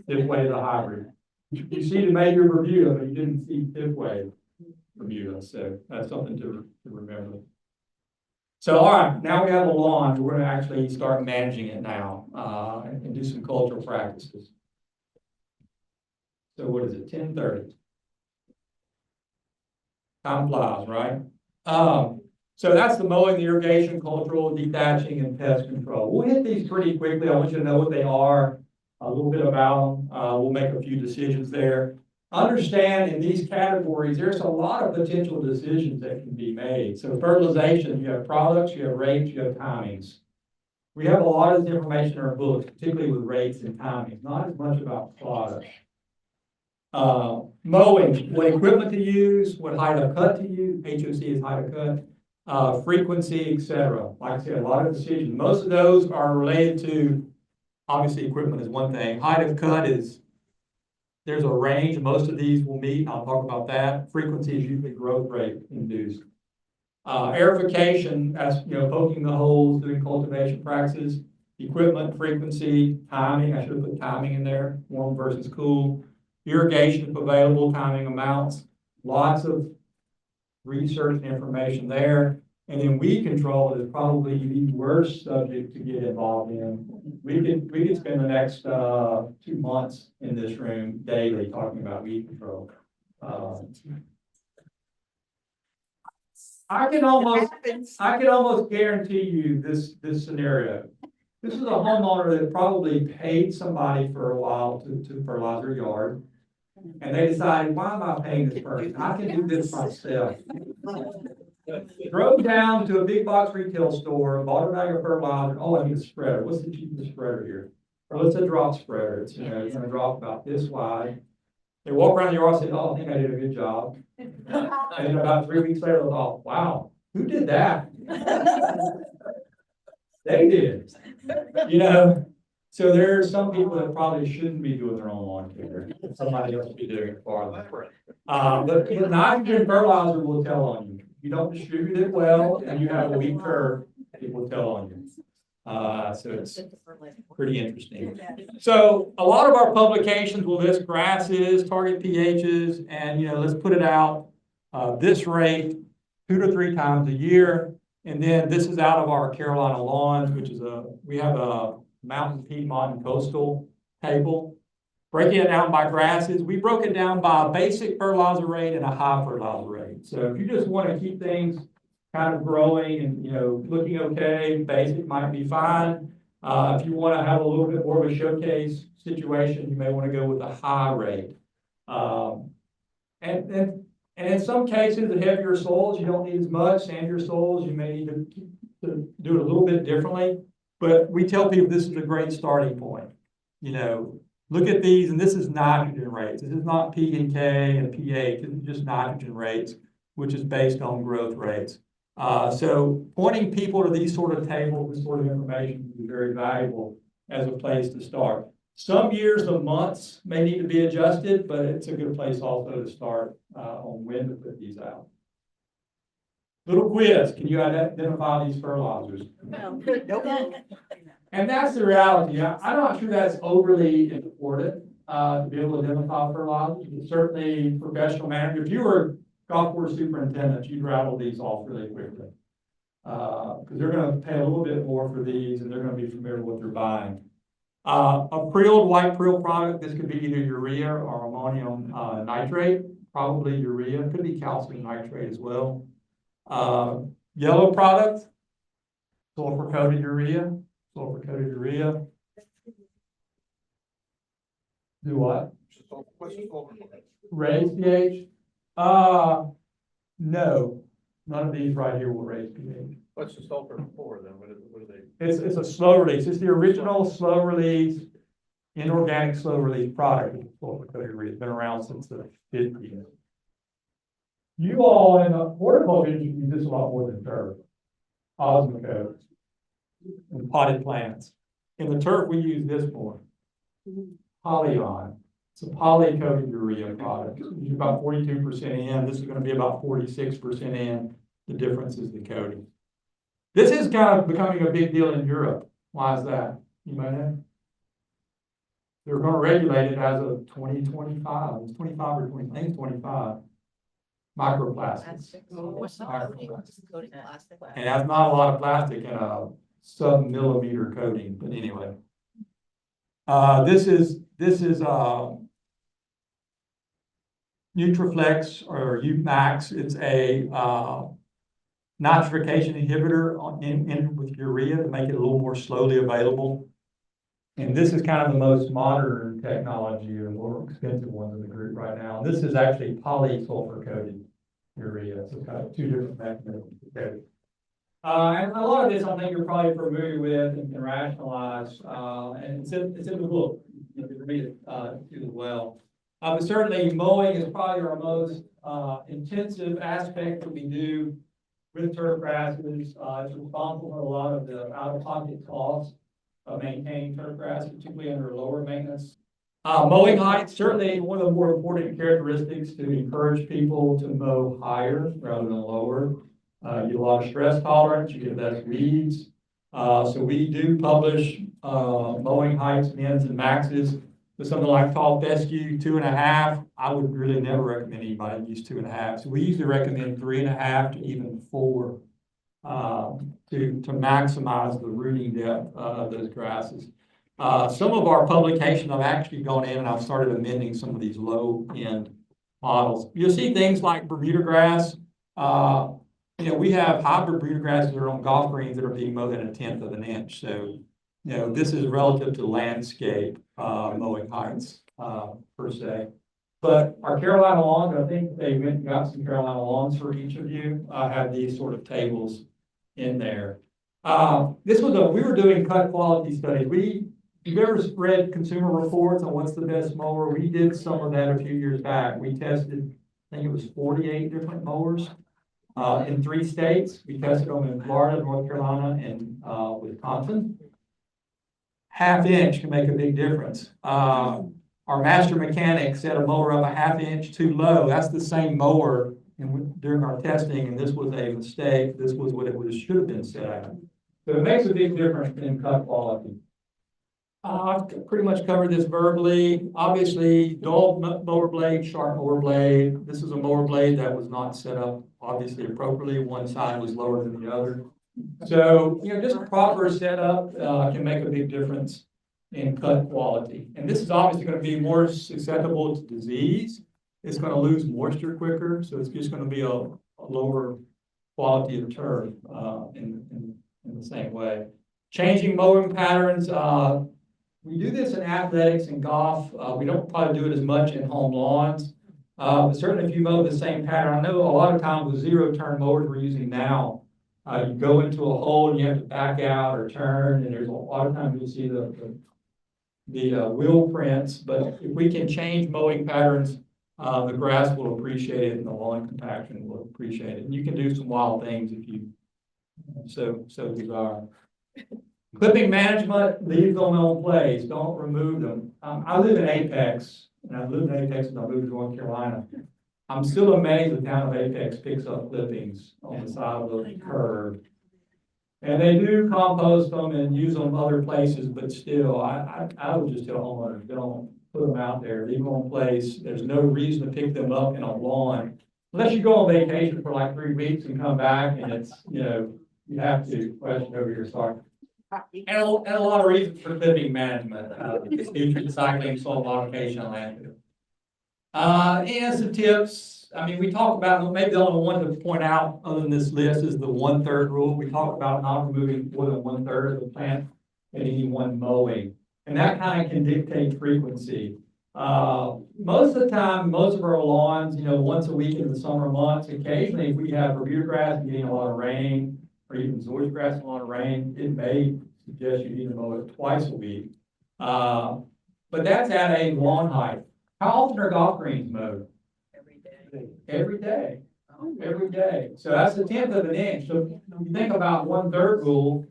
Tifway is a hybrid. You seeded maybe Bermuda, but you didn't seed Tifway Bermuda. So that's something to remember. So, all right, now we have a lawn. We're going to actually start managing it now and do some cultural practices. So what is it, 10:30? Time flies, right? So that's the mowing, the irrigation, cultural, detaching, and pest control. We'll hit these pretty quickly. I want you to know what they are, a little bit about them. We'll make a few decisions there. understand in these categories, there's a lot of potential decisions that can be made. So fertilization, you have products, you have rates, you have timings. We have a lot of this information in our books, particularly with rates and timings, not as much about products. Mowing, what equipment to use, what height of cut to use, HOC is height of cut, frequency, et cetera. Like I said, a lot of decisions. Most of those are related to, obviously, equipment is one thing. Height of cut is, there's a range. Most of these will meet. I'll talk about that. Frequency is usually growth rate induced. Aerification, that's, poking the holes, doing cultivation practices. Equipment, frequency, timing. I should have put timing in there, warm versus cool. Irrigation, if available, timing amounts. Lots of research and information there. And then weed control is probably the worst subject to get involved in. We could spend the next 2 months in this room daily talking about weed control. I can almost guarantee you this scenario. This is a homeowner that probably paid somebody for a while to fertilize their yard. And they decided, why am I paying this person? I can do this myself. Drove down to a big box retail store, bought a bag of fertilizer. Oh, I need a spreader. What's the cheapest spreader here? Or let's a drop spreader. It's, it's gonna drop about this wide. They walk around the yard and say, oh, I think I did a good job. And then about 3 weeks later, they thought, wow, who did that? They did. So there are some people that probably shouldn't be doing their own lawn care. Somebody else should be doing it for them. But nitrogen fertilizer will tell on you. If you don't distribute it well and you have a weak curve, it will tell on you. So it's pretty interesting. So a lot of our publications will list grasses, target pHs, and let's put it out this rate 2 to 3 times a year. And then this is out of our Carolina lawns, which is we have a mountain, Piedmont, and coastal table. Breaking it down by grasses, we broke it down by a basic fertilizer rate and a high fertilizer rate. So if you just want to keep things kind of growing and looking okay, basic might be fine. If you want to have a little bit more of a showcase situation, you may want to go with a high rate. And in some cases, the heavier soils, you don't need as much. Sandier soils, you may need to do it a little bit differently. But we tell people this is a great starting point. Look at these, and this is nitrogen rates. This is not P and K and pH. This is just nitrogen rates, which is based on growth rates. So pointing people to these sort of tables, this sort of information is very valuable as a place to start. Some years, the months may need to be adjusted, but it's a good place also to start on when to put these out. Little quiz, can you identify these fertilizers? No. And that's the reality. I'm not sure that's overly important to be able to identify fertilizers. But certainly professional manager, if you were golf course superintendent, you'd rattle these off really quickly. Because they're going to pay a little bit more for these and they're going to be familiar with what they're buying. A prilled white prill product, this could be either urea or ammonium nitrate, probably urea, it could be calcium nitrate as well. Yellow product, sulfur coated urea. Do what? Raise pH? No, none of these right here will raise pH. What's the sulfur for then? What are they? It's a slow release. It's the original slow release, inorganic slow release product. Sulfur coated urea. It's been around since the 50s. You all in the horticulture industry use this a lot more than turf. Osmocote and potted plants. In the turf, we use this more. Polyon. It's a poly-coated urea product. It's about 42% in. This is going to be about 46% in. The difference is the coating. This is kind of becoming a big deal in Europe. Why is that? You might know. They're going to regulate it as of 2025. It's 25 or 20, I think it's 25. Microplastics. And that's not a lot of plastic in a sub-millimeter coating, but anyway. This is Nutriflex or UMax. It's a nitrification inhibitor in with urea to make it a little more slowly available. And this is kind of the most modern technology, or more expensive one in the group right now. This is actually polysulfur coated urea, so it's got two different mechanisms to coat it. And a lot of this, I think you're probably familiar with and can rationalize, and it's in the book. You can read it, too as well. But certainly mowing is probably our most, intensive aspect that we do with turf grasses. It's responsible for a lot of the out-of-pocket costs of maintaining turf grass, particularly under lower maintenance. Mowing height, certainly one of the more important characteristics to encourage people to mow higher rather than lower. You get a lot of stress tolerance, you get less weeds. So we do publish, mowing heights, mins and maxes. With something like tall fescue, 2.5, I would really never recommend anybody use 2.5. So we usually recommend 3.5 to even 4, to maximize the rooting depth of those grasses. Some of our publications, I've actually gone in and I've started amending some of these low-end models. You'll see things like Bermuda grass. We have hybrid Bermuda grasses that are on golf greens that are being mowed in 1/10 of an inch. So, this is relative to landscape mowing heights per se. But our Carolina lawns, I think they went and got some Carolina lawns for each of you. I have these sort of tables in there. We were doing cut quality studies. You've ever read consumer reports on what's the best mower? We did some of that a few years back. We tested, I think it was 48 different mowers in 3 states. We tested them in Florida, North Carolina, and Wisconsin. 1/2 inch can make a big difference. Our master mechanic set a mower up 1/2 inch too low. That's the same mower. And during our testing, and this was a mistake, this was what it should have been set at. So it makes a big difference in cut quality. I've pretty much covered this verbally. Obviously, dull mower blade, sharp mower blade. This is a mower blade that was not set up obviously appropriately. One side was lower than the other. So, just proper setup can make a big difference in cut quality. And this is obviously going to be more susceptible to disease. It's going to lose moisture quicker, so it's just going to be a lower quality of turf in the same way. Changing mowing patterns. We do this in athletics and golf. We don't probably do it as much in home lawns. But certainly if you mow the same pattern, I know a lot of times with 0-turn mowers we're using now, you go into a hole and you have to back out or turn, and there's a lot of times you'll see the wheel prints. But if we can change mowing patterns, the grass will appreciate it and the lawn compaction will appreciate it. And you can do some wild things if you so desire. Clipping management, leave them in place, don't remove them. I live in Apex, and I've lived in Apex since I moved to North Carolina. I'm still amazed the town of Apex picks up clippings on the side of the curb. And they do compost them and use them other places, but still, I would just tell homeowners, don't put them out there, leave them in place. There's no reason to pick them up in a lawn. Unless you go on vacation for like 3 weeks and come back and it's, you have to question over your stock. And a lot of reasons for clipping management, nutrient cycling, soil modification, and landfill. And some tips. I mean, we talk about, maybe the only one to point out other than this list is the 1/3 rule. We talk about not removing more than 1/3 of the plant in any one mowing. And that kind of can dictate frequency. Most of the time, most of our lawns, once a week in the summer months. Occasionally, if we have Bermuda grass getting a lot of rain, or even Zoysia grass and a lot of rain, it may suggest you need to mow it twice a week. But that's at a lawn height. How often are golf greens mowed? Every day. Every day. Every day. So that's 1/10 of an inch. So if you think about 1/3 rule,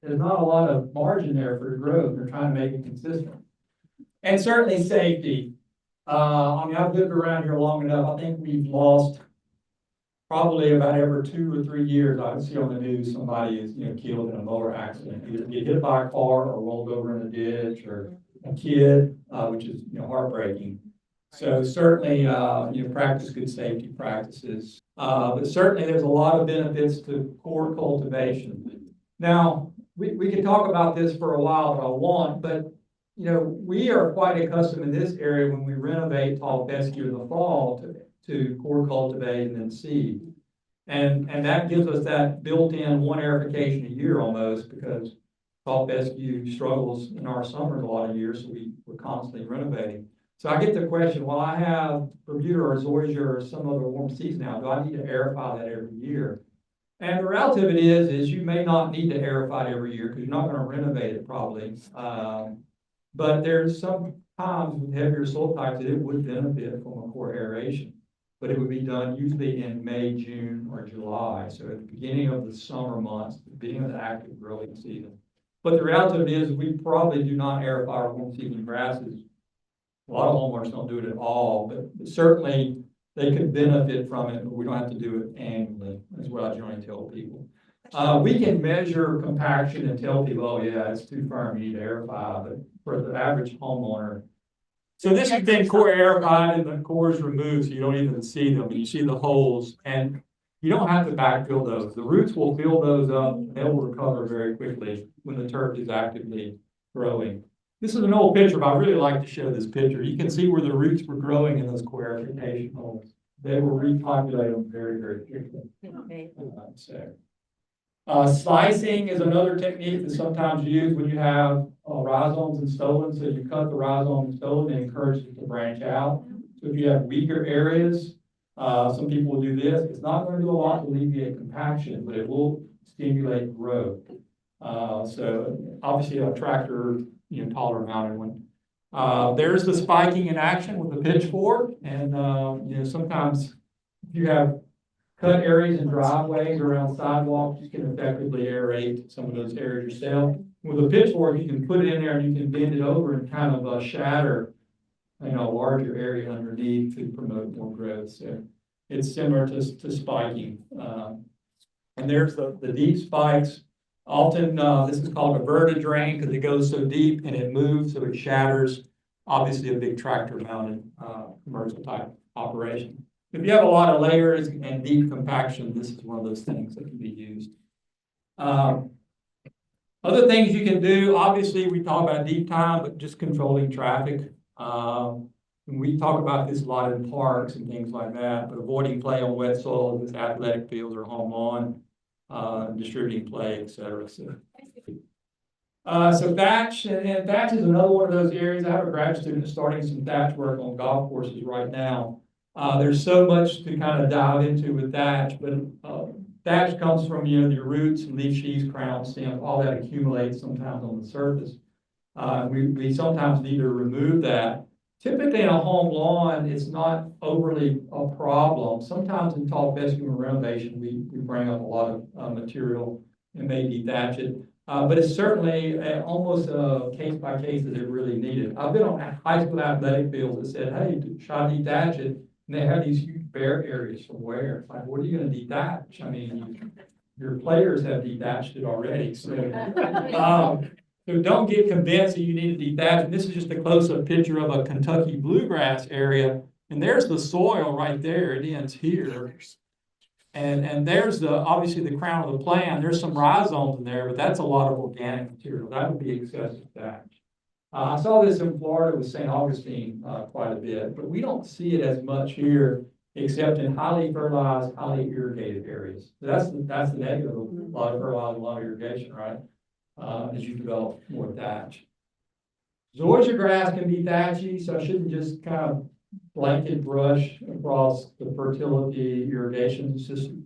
there's not a lot of margin there for growth. They're trying to make it consistent. And certainly safety. I've lived around here long enough. I think we've lost probably about every 2 or 3 years. I see on the news somebody is, killed in a mower accident, either get hit by a car or rolled over in a ditch, or a kid, which is, heartbreaking. So certainly, practice good safety practices. But certainly there's a lot of benefits to core cultivation. Now, we can talk about this for a while if I want, but we are quite accustomed in this area when we renovate tall fescue in the fall to core cultivate and then seed. And that gives us that built-in 1 aerification a year almost, because Tall fescue struggles in our summers a lot of years, so we're constantly renovating. So I get the question, well, I have Bermuda or zoysia or some other warm season now, do I need to aerify that every year? And the reality of it is you may not need to aerify it every year because you're not gonna renovate it probably. But there's some times with heavier soil types that it would benefit from a core aeration. But it would be done usually in May, June, or July. So at the beginning of the summer months, the beginning of the active growing season. But the reality of it is we probably do not aerify our warm season grasses. A lot of homeowners don't do it at all, but certainly they could benefit from it, but we don't have to do it annually, is what I generally tell people. We can measure compaction and tell people, oh yeah, it's too firm, you need to aerify, but for the average homeowner. So this has been core aerified and the core is removed, so you don't even see them, you see the holes, and you don't have to backfill those. The roots will fill those up, and they will recover very quickly when the turf is actively growing. This is an old picture, but I really like to show this picture. You can see where the roots were growing in those core aerification holes. They will repopulate them very, very quickly. Slicing is another technique that's sometimes used when you have rhizomes and stolons. So you cut the rhizome and stolon and encourage it to branch out. So if you have weaker areas, some people will do this. It's not going to do a lot to alleviate compaction, but it will stimulate growth. So obviously a tractor, taller mounted one. There's the spiking in action with the pitchfork, and sometimes if you have cut areas and driveways around sidewalks, you can effectively aerate some of those areas yourself. With a pitchfork, you can put it in there and you can bend it over and kind of shatter, a larger area underneath to promote more growth. So it's similar to spiking. And there's the deep spikes. Often this is called a vertidrain because it goes so deep and it moves, so it shatters. Obviously, a big tractor-mounted commercial type operation. If you have a lot of layers and deep compaction, this is one of those things that can be used. Other things you can do, obviously, we talk about deep time, but just controlling traffic. We talk about this a lot in parks and things like that, but avoiding play on wet soil with athletic fields or home lawn, distributing play, et cetera. So thatch, and thatch is another one of those areas. I have a grad student starting some thatch work on golf courses right now. There's so much to kind of dive into with thatch, but thatch comes from your roots, leaf sheaths, crown, stems, all that accumulates sometimes on the surface. We sometimes need to remove that. Typically in a home lawn, it's not overly a problem. Sometimes in tall fescue renovation, we bring up a lot of material and may dethatch it. But it's certainly almost case by case that it really needed. I've been on high school athletic fields that said, hey, should I detach it? And they have these huge bare areas from where. It's like, what are you going to detach? I mean, your players have detached it already. So, so don't get convinced that you need to detach. And this is just a close-up picture of a Kentucky bluegrass area. And there's the soil right there. It ends here. And there's obviously the crown of the plant. There's some rhizomes in there, but that's a lot of organic material. That would be excessive thatch. I saw this in Florida with St. Augustine quite a bit, but we don't see it as much here except in highly fertilized, highly irrigated areas. So that's the negative of a lot of fertilizer, a lot of irrigation, right? As you develop more thatch. Zoysia grass can be thatchy, so I shouldn't just kind of blanket brush across the fertility irrigation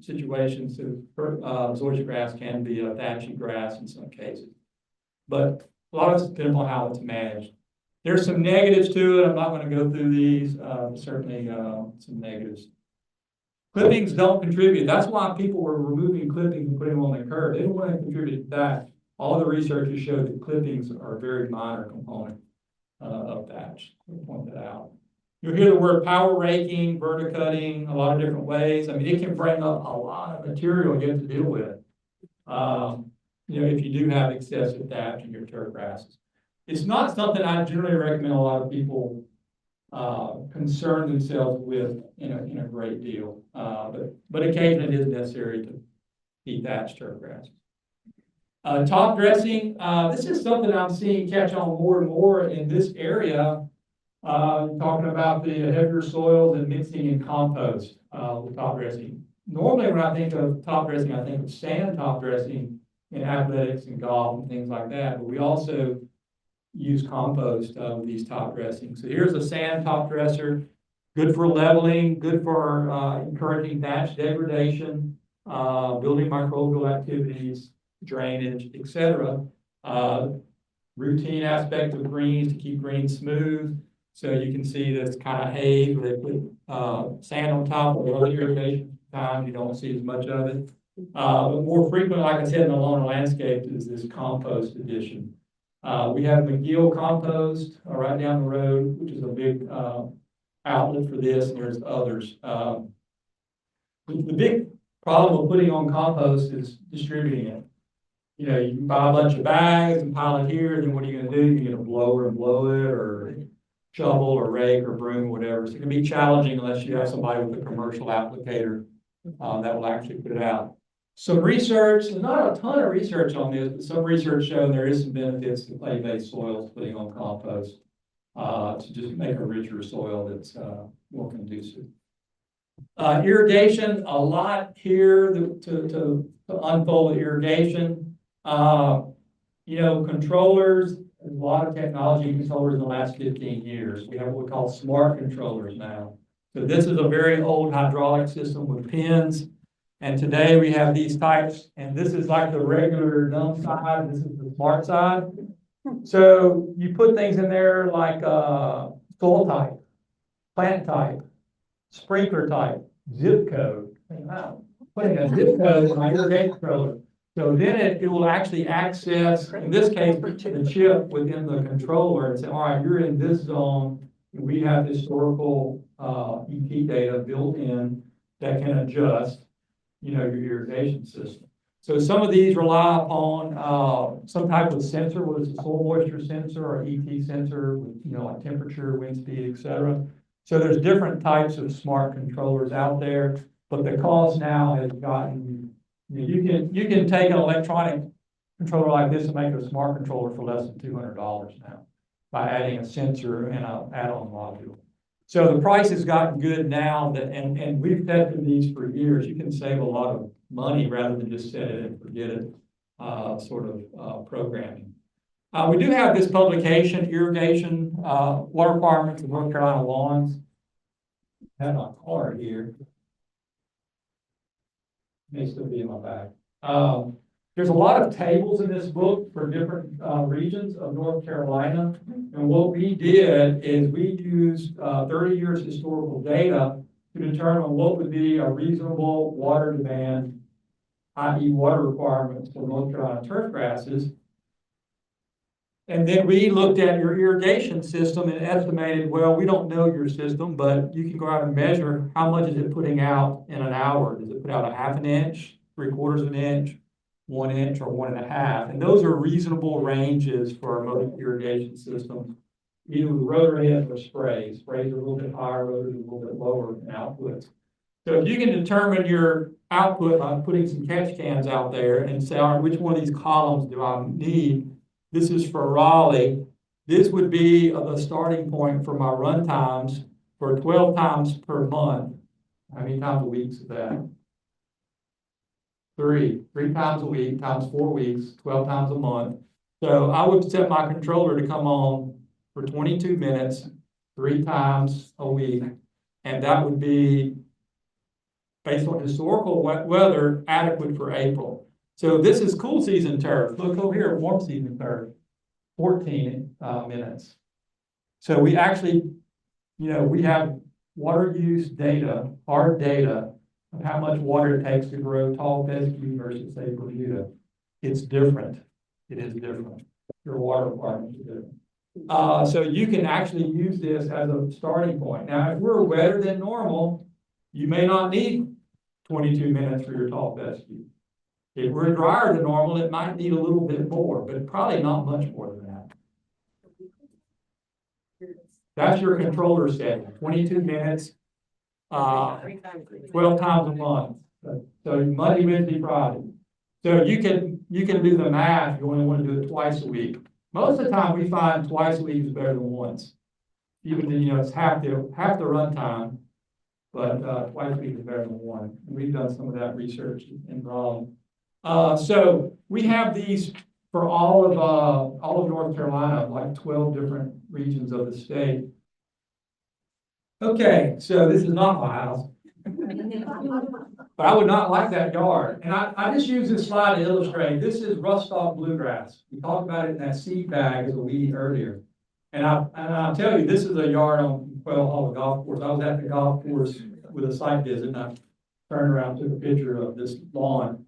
situations. So zoysia grass can be a thatchy grass in some cases, but a lot of it's depending on how it's managed. There's some negatives to it. I'm not going to go through these. Certainly some negatives. Clippings don't contribute. That's why people were removing clippings and putting them on the curb. They don't want to contribute to that. All the researchers show that clippings are a very minor component of thatch. I'll point that out. You'll hear the word power raking, verticutting, a lot of different ways. I mean, it can bring up a lot of material you have to deal with. If you do have excessive thatch in your turf grasses. It's not something I generally recommend a lot of people concern themselves with in a great deal. But occasionally it is necessary to dethatch turf grasses. Top dressing, this is something I'm seeing catch on more and more in this area. Talking about the heavier soils and mixing in compost with top dressing. Normally when I think of top dressing, I think of sand top dressing. in athletics and golf and things like that, but we also use compost with these top dressings. So here's a sand top dresser, good for leveling, good for encouraging thatch degradation, building microbial activities, drainage, etc. Routine aspect of greens to keep greens smooth. So you can see this kind of haze, they put sand on top of early irrigation time, you don't see as much of it. But more frequent, like I said, in the lawn and landscape is this compost addition. We have McGill compost right down the road, which is a big outlet for this, and there's others. The big problem with putting on compost is distributing it. You know, you can buy a bunch of bags and pile it here, then what are you gonna do? You're gonna blower and blow it, or shovel, or rake, or broom, whatever. So it can be challenging unless you have somebody with a commercial applicator that will actually put it out. Some research, there's not a ton of research on this, but some research showing there is some benefits to clay-based soils putting on compost to just make a richer soil that's more conducive. Irrigation, a lot here to unfold the irrigation. You know, controllers, a lot of technology controllers in the last 15 years. We have what we call smart controllers now. So this is a very old hydraulic system with pins. And today we have these types, and this is like the regular dumb side, this is the smart side. So you put things in there like soil type, plant type, sprinkler type, zip code. Wow. Putting a zip code in my irrigation controller. So then it will actually access, in this case, the chip within the controller and say, all right, you're in this zone. And we have historical ET data built in that can adjust, you know, your irrigation system. So some of these rely upon some type of sensor, whether it's a soil moisture sensor or ET sensor with, you know, like temperature, wind speed, etc. So there's different types of smart controllers out there, but the cost now has gotten, you can take an electronic controller like this and make a smart controller for less than $200 now by adding a sensor and an add-on module. So the price has gotten good now that, and we've tested these for years. You can save a lot of money rather than just set it and forget it sort of programming. We do have this publication, Irrigation Water Requirements of North Carolina Lawns. I have my card here. May still be in my bag. There's a lot of tables in this book for different regions of North Carolina. And what we did is we used 30 years historical data to determine what would be a reasonable water demand, i.e. water requirements for North Carolina turf grasses. And then we looked at your irrigation system and estimated, well, we don't know your system, but you can go out and measure how much is it putting out in an hour. Does it put out a ½ an inch, 3/4 of an inch, 1 inch, or 1.5? And those are reasonable ranges for most irrigation systems, either with rotor heads or sprays. Sprays are a little bit higher, rotors are a little bit lower in outputs. So if you can determine your output by putting some catch cans out there and say, all right, which one of these columns do I need? This is for Raleigh. This would be the starting point for my run times for 12 times per month. How many times a week is that? Three times a week times 4 weeks, 12 times a month. So I would set my controller to come on for 22 minutes, 3 times a week. And that would be, based on historical weather, adequate for April. So this is cool season turf. Look over here, warm season turf, 14 minutes. So we actually, you know, we have water use data, hard data, of how much water it takes to grow tall fescue versus, say, Bermuda. It's different. It is different. Your water requirements are different. So you can actually use this as a starting point. Now, if we're wetter than normal, you may not need 22 minutes for your tall fescue. If we're drier than normal, it might need a little bit more, but probably not much more than that. That's your controller schedule, 22 minutes, 12 times a month. So Monday, Wednesday, Friday. So you can do the math. You only want to do it twice a week. Most of the time, we find twice a week is better than once. Even though, you know, it's half the run time, but twice a week is better than one. And we've done some of that research in Raleigh. So we have these for all of North Carolina, like 12 different regions of the state. Okay, so this is not my house, but I would not like that yard. And I just use this slide to illustrate, this is rust off bluegrass. We talked about it in that seed bag as a weed earlier. And I'll tell you, this is a yard on Quail Hollow Golf Course. I was at the golf course with a site visit, and I turned around, took a picture of this lawn.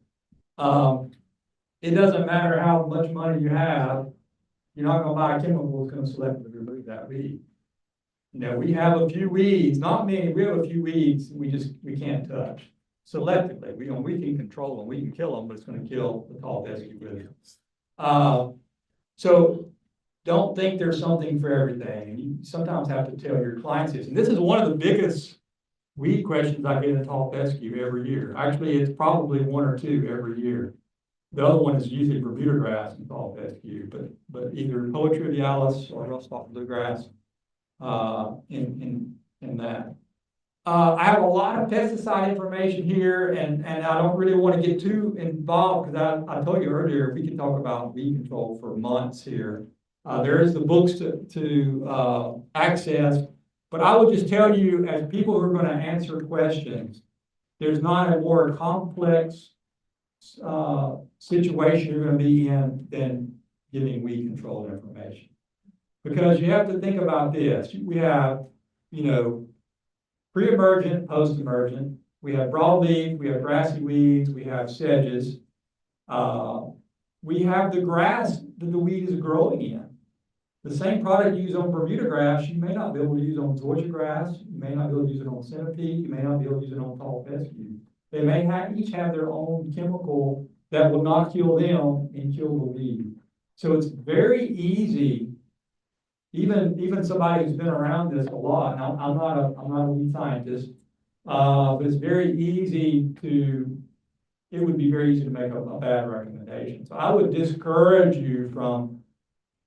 It doesn't matter how much money you have, you're not gonna buy a chemical that's gonna selectively remove that weed. You know, we have a few weeds, not many, we have a few weeds we can't touch selectively. We can control them, we can kill them, but it's gonna kill the tall fescue with it. So don't think there's something for everything. And you sometimes have to tell your clients this. And this is one of the biggest weed questions I get in tall fescue every year. Actually, it's probably one or two every year. The other one is usually Bermuda grass and tall fescue, but either Poatridialis or rust off bluegrass in that. I have a lot of pesticide information here, and I don't really want to get too involved because I told you earlier we can talk about weed control for months here. There is the books to access, but I will just tell you, as people who are going to answer questions, there's not a more complex situation you're going to be in than giving weed control information. Because you have to think about this. We have, pre-emergent, post-emergent. We have broadleaf, we have grassy weeds, we have sedges. We have the grass that the weed is growing in. The same product you use on Bermuda grass, you may not be able to use on Georgia grass, you may not be able to use it on centipede, you may not be able to use it on tall fescue. They may each have their own chemical that will not kill them and kill the weed. So it's very easy, even somebody who's been around this a lot. Now, I'm not a weed scientist, but it's very easy it would be very easy to make a bad recommendation. So I would discourage you from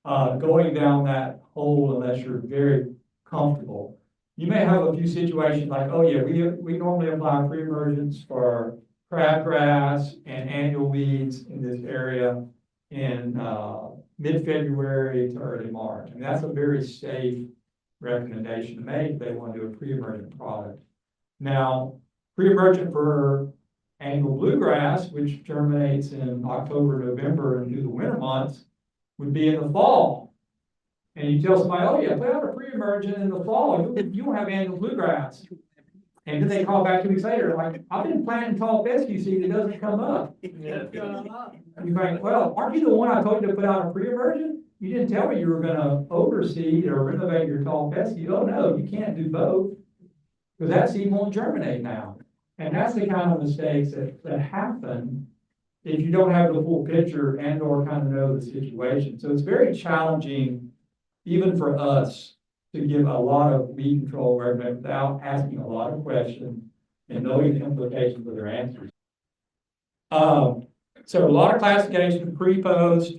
going down that hole unless you're very comfortable. You may have a few situations like, oh yeah, we normally apply pre-emergence for crabgrass and annual weeds in this area in mid-February to early March. And that's a very safe recommendation to make if they want to do a pre-emergent product. Now, pre-emergent for annual bluegrass, which germinates in October, November, and through the winter months, would be in the fall. And you tell somebody, oh yeah, put out a pre-emergent in the fall, you won't have annual bluegrass. And then they call back 2 weeks later, like, I've been planting tall fescue seed, it doesn't come up. And you think, well, aren't you the one I told you to put out a pre-emergent? You didn't tell me you were gonna overseed or renovate your tall fescue. Oh no, you can't do both, because that seed won't germinate now. And that's the kind of mistakes that happen if you don't have the full picture and or kind of know the situation. So it's very challenging, even for us, to give a lot of weed control without asking a lot of questions and knowing the implications of their answers. So a lot of classification, pre-post,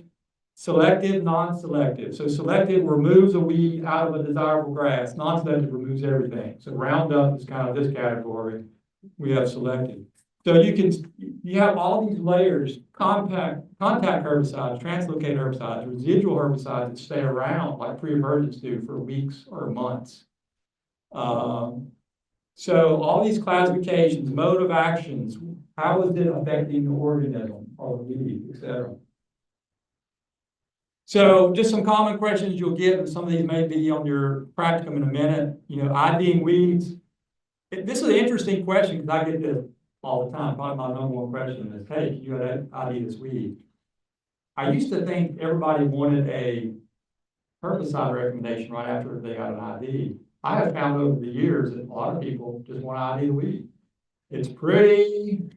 selective, non-selective. So selective removes a weed out of a desirable grass. Non-selective removes everything. So Roundup is kind of this category. We have selective. So you have all these layers, contact herbicides, translocate herbicides, residual herbicides that stay around like pre-emergents do for weeks or months. So all these classifications, mode of actions, how is it affecting the organism or the weed, et cetera. So just some common questions you'll get, and some of these may be on your practicum in a minute. IDing weeds. This is an interesting question because I get this all the time. Probably my number one question is, hey, can you ID this weed? I used to think everybody wanted a herbicide recommendation right after they got an ID. I have found over the years that a lot of people just want to ID the weed. It's pretty,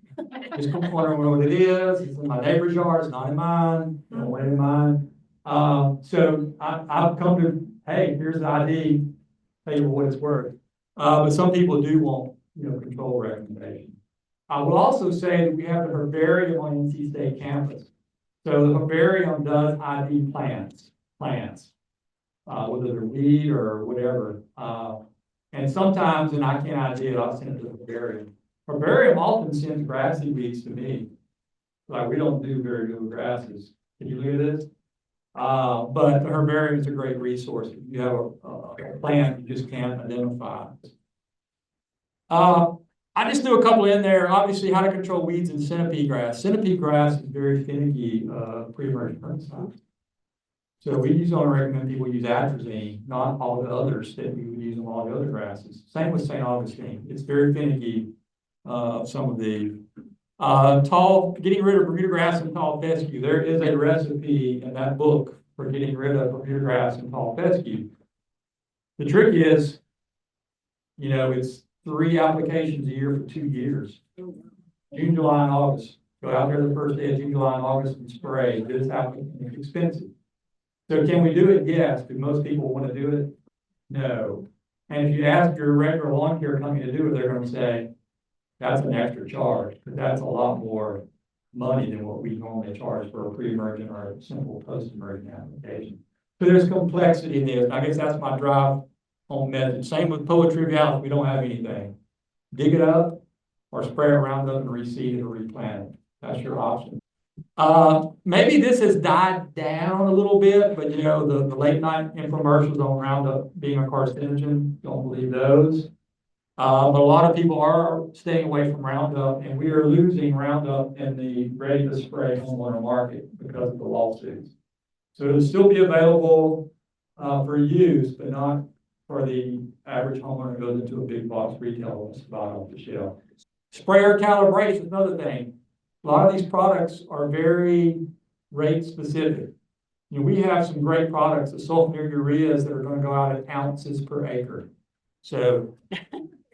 just wondering what it is. It's in my neighbor's yard, it's not in mine, I don't want it in mine. So I've come to, hey, here's the ID, tell you what it's worth. But some people do want, control recommendation. I will also say that we have the herbarium on NC State campus. So the herbarium does ID plants, whether they're weed or whatever. And sometimes, and I can't ID it, I'll send it to the herbarium. Herbarium often sends grassy weeds to me. Like, we don't do very good with grasses. Can you look at this? But the herbarium is a great resource. If you have a plant you just can't identify. I just threw a couple in there. Obviously, how to control weeds in centipede grass. Centipede grass is very finicky, pre-emergent herbicide. So we usually recommend people use atrazine, not all the others that we would use on all the other grasses. Same with St. Augustine. It's very finicky, some of the getting rid of Bermuda grass and tall fescue. There is a recipe in that book for getting rid of Bermuda grass and tall fescue. The trick is, it's 3 applications a year for 2 years. June, July, and August. Go out there the first day of June, July, and August and spray. This application is expensive. So can we do it? Yes. Do most people want to do it? No. And if you ask your regular lawn care company to do it, they're going to say, that's an extra charge, but that's a lot more money than what we normally charge for a pre-emergent or a simple post-emergent application. So there's complexity in this. I guess that's my drive home method. Same with poetry trivialis. We don't have anything. Dig it up or spray it around up and reseed it or replant it. That's your option. Maybe this has died down a little bit, but the late night infomercials on Roundup being a carcinogen, don't believe those. But a lot of people are staying away from Roundup, and we are losing Roundup in the ready to spray homeowner market because of the lawsuits. So it'll still be available for use, but not for the average homeowner who goes into a big box retailer and buy off the shelf. Sprayer calibration is another thing. A lot of these products are very rate specific. We have some great products, the sulfonyl ureas that are going to go out at ounces per acre. So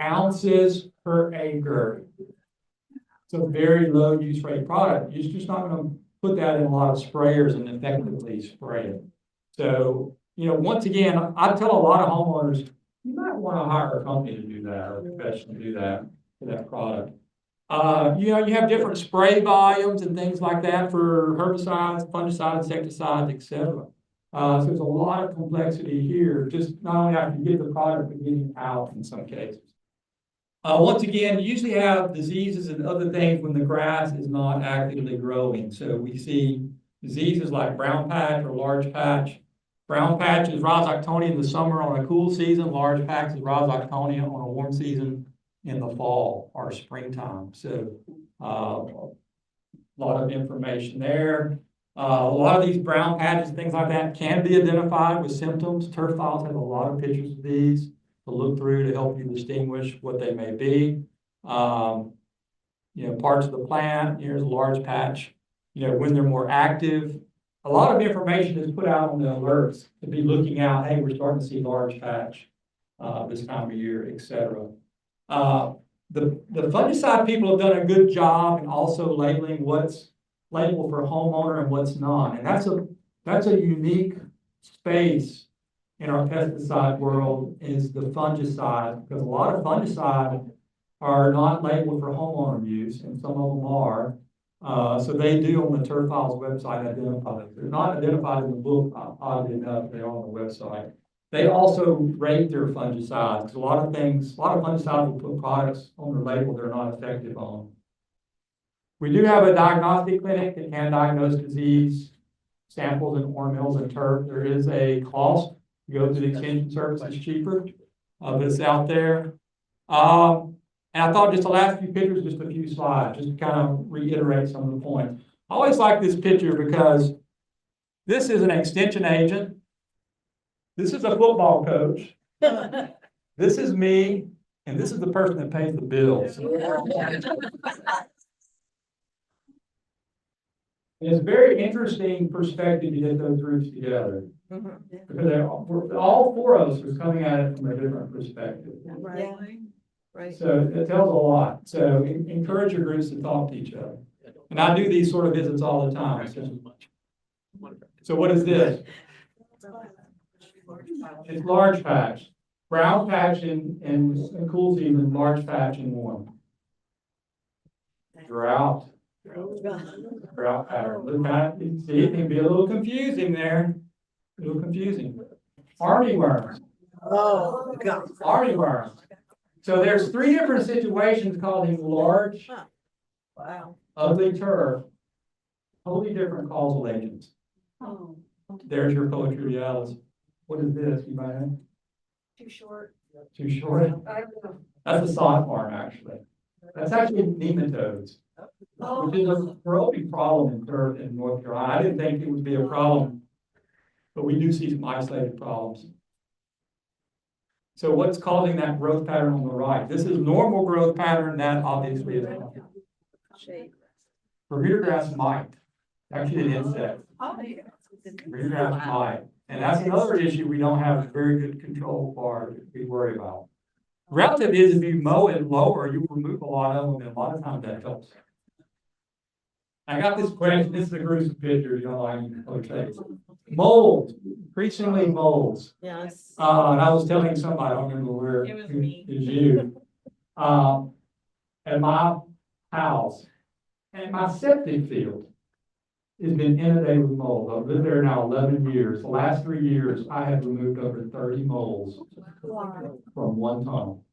ounces per acre. It's a very low use rate product. You're just not going to put that in a lot of sprayers and effectively spray it. So, once again, I tell a lot of homeowners, you might want to hire a company to do that or a professional to do that for that product. You have different spray volumes and things like that for herbicides, fungicides, insecticides, etc. So there's a lot of complexity here, just not only have to get the product, but getting out in some cases. Once again, you usually have diseases and other things when the grass is not actively growing. So we see diseases like brown patch or large patch. Brown patch is rhizoctonia in the summer on a cool season. Large patch is rhizoctonia on a warm season in the fall or springtime. So a lot of information there. A lot of these brown patches, things like that, can be identified with symptoms. Turf files have a lot of pictures of these to look through to help you distinguish what they may be. Parts of the plant, here's a large patch, when they're more active. A lot of information is put out on the alerts to be looking out, hey, we're starting to see large patch this time of year, etc. The fungicide people have done a good job in also labeling what's labeled for homeowner and what's not. And that's a unique space in our pesticide world is the fungicide, because a lot of fungicide are not labeled for homeowner use, and some of them are. So they do on the Turf Files website identify them. They're not identified in the book, oddly enough, they are on the website. They also rate their fungicides, because a lot of fungicides will put products on their label they're not effective on. We do have a diagnostic clinic that can diagnose disease samples in ornamentals and turf. There is a cost. You go to the extension service, it's cheaper, but it's out there. And I thought just the last few pictures, just a few slides, just to kind of reiterate some of the points. I always like this picture because this is an extension agent. This is a football coach. This is me, and this is the person that pays the bills. And it's a very interesting perspective to get those groups together. Because all 4 of us was coming at it from a different perspective. Right. So it tells a lot. So encourage your groups to talk to each other. And I do these sort of visits all the time. So what is this? It's large patch. Brown patch in cool season, large patch in warm. Drought. Drought pattern. Look at it. See, it can be a little confusing there. A little confusing. Armyworms. Oh, God. Armyworms. So there's 3 different situations causing large, Wow. ugly turf totally different causal agents. Oh, There's your poetry reality. What is this, you might have? too short. Too short? I don't know. That's a sod farm, actually. That's actually nematodes, which is a growing problem in turf in North Carolina. I didn't think it would be a problem, but we do see some isolated problems. So what's causing that growth pattern on the right? This is normal growth pattern, that obviously is Shade. Bermuda grass mite, actually an insect. Oh, yeah. Bermuda grass mite. And that's another issue we don't have very good control for, we worry about. Relative is if you mow it lower, you remove a lot of them, and a lot of times that helps. I got this question, this is a gruesome picture, you know, okay. Mold, increasingly molds. Yes. And I was telling somebody, I don't remember where. It was me. It was you. At my house, and my septic field has been inundated with mold. I've lived there now 11 years. The last 3 years, I have removed over 30 molds from one tunnel.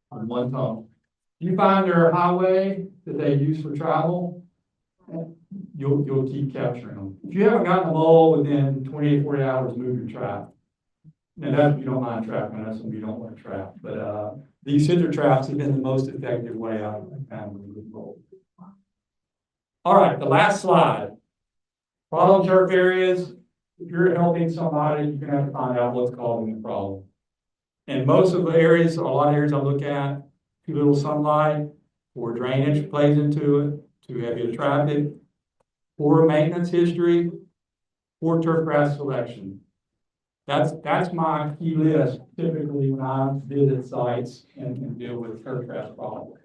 From one tunnel. You find their highway that they use for travel, you'll keep capturing them. If you haven't gotten a mole within 28, 40 hours, move your trap. Now that's if you don't mind trapping, that's when you don't want to trap. But these cinder traps have been the most effective way I've found to remove mold. All right, the last slide. Problem turf areas. If you're helping somebody, you're gonna have to find out what's causing the problem. And most of the areas, a lot of areas I look at, too little sunlight, poor drainage plays into it, too heavy traffic, poor maintenance history, poor turf grass selection. That's my key list typically when I visit sites and deal with turf grass problems.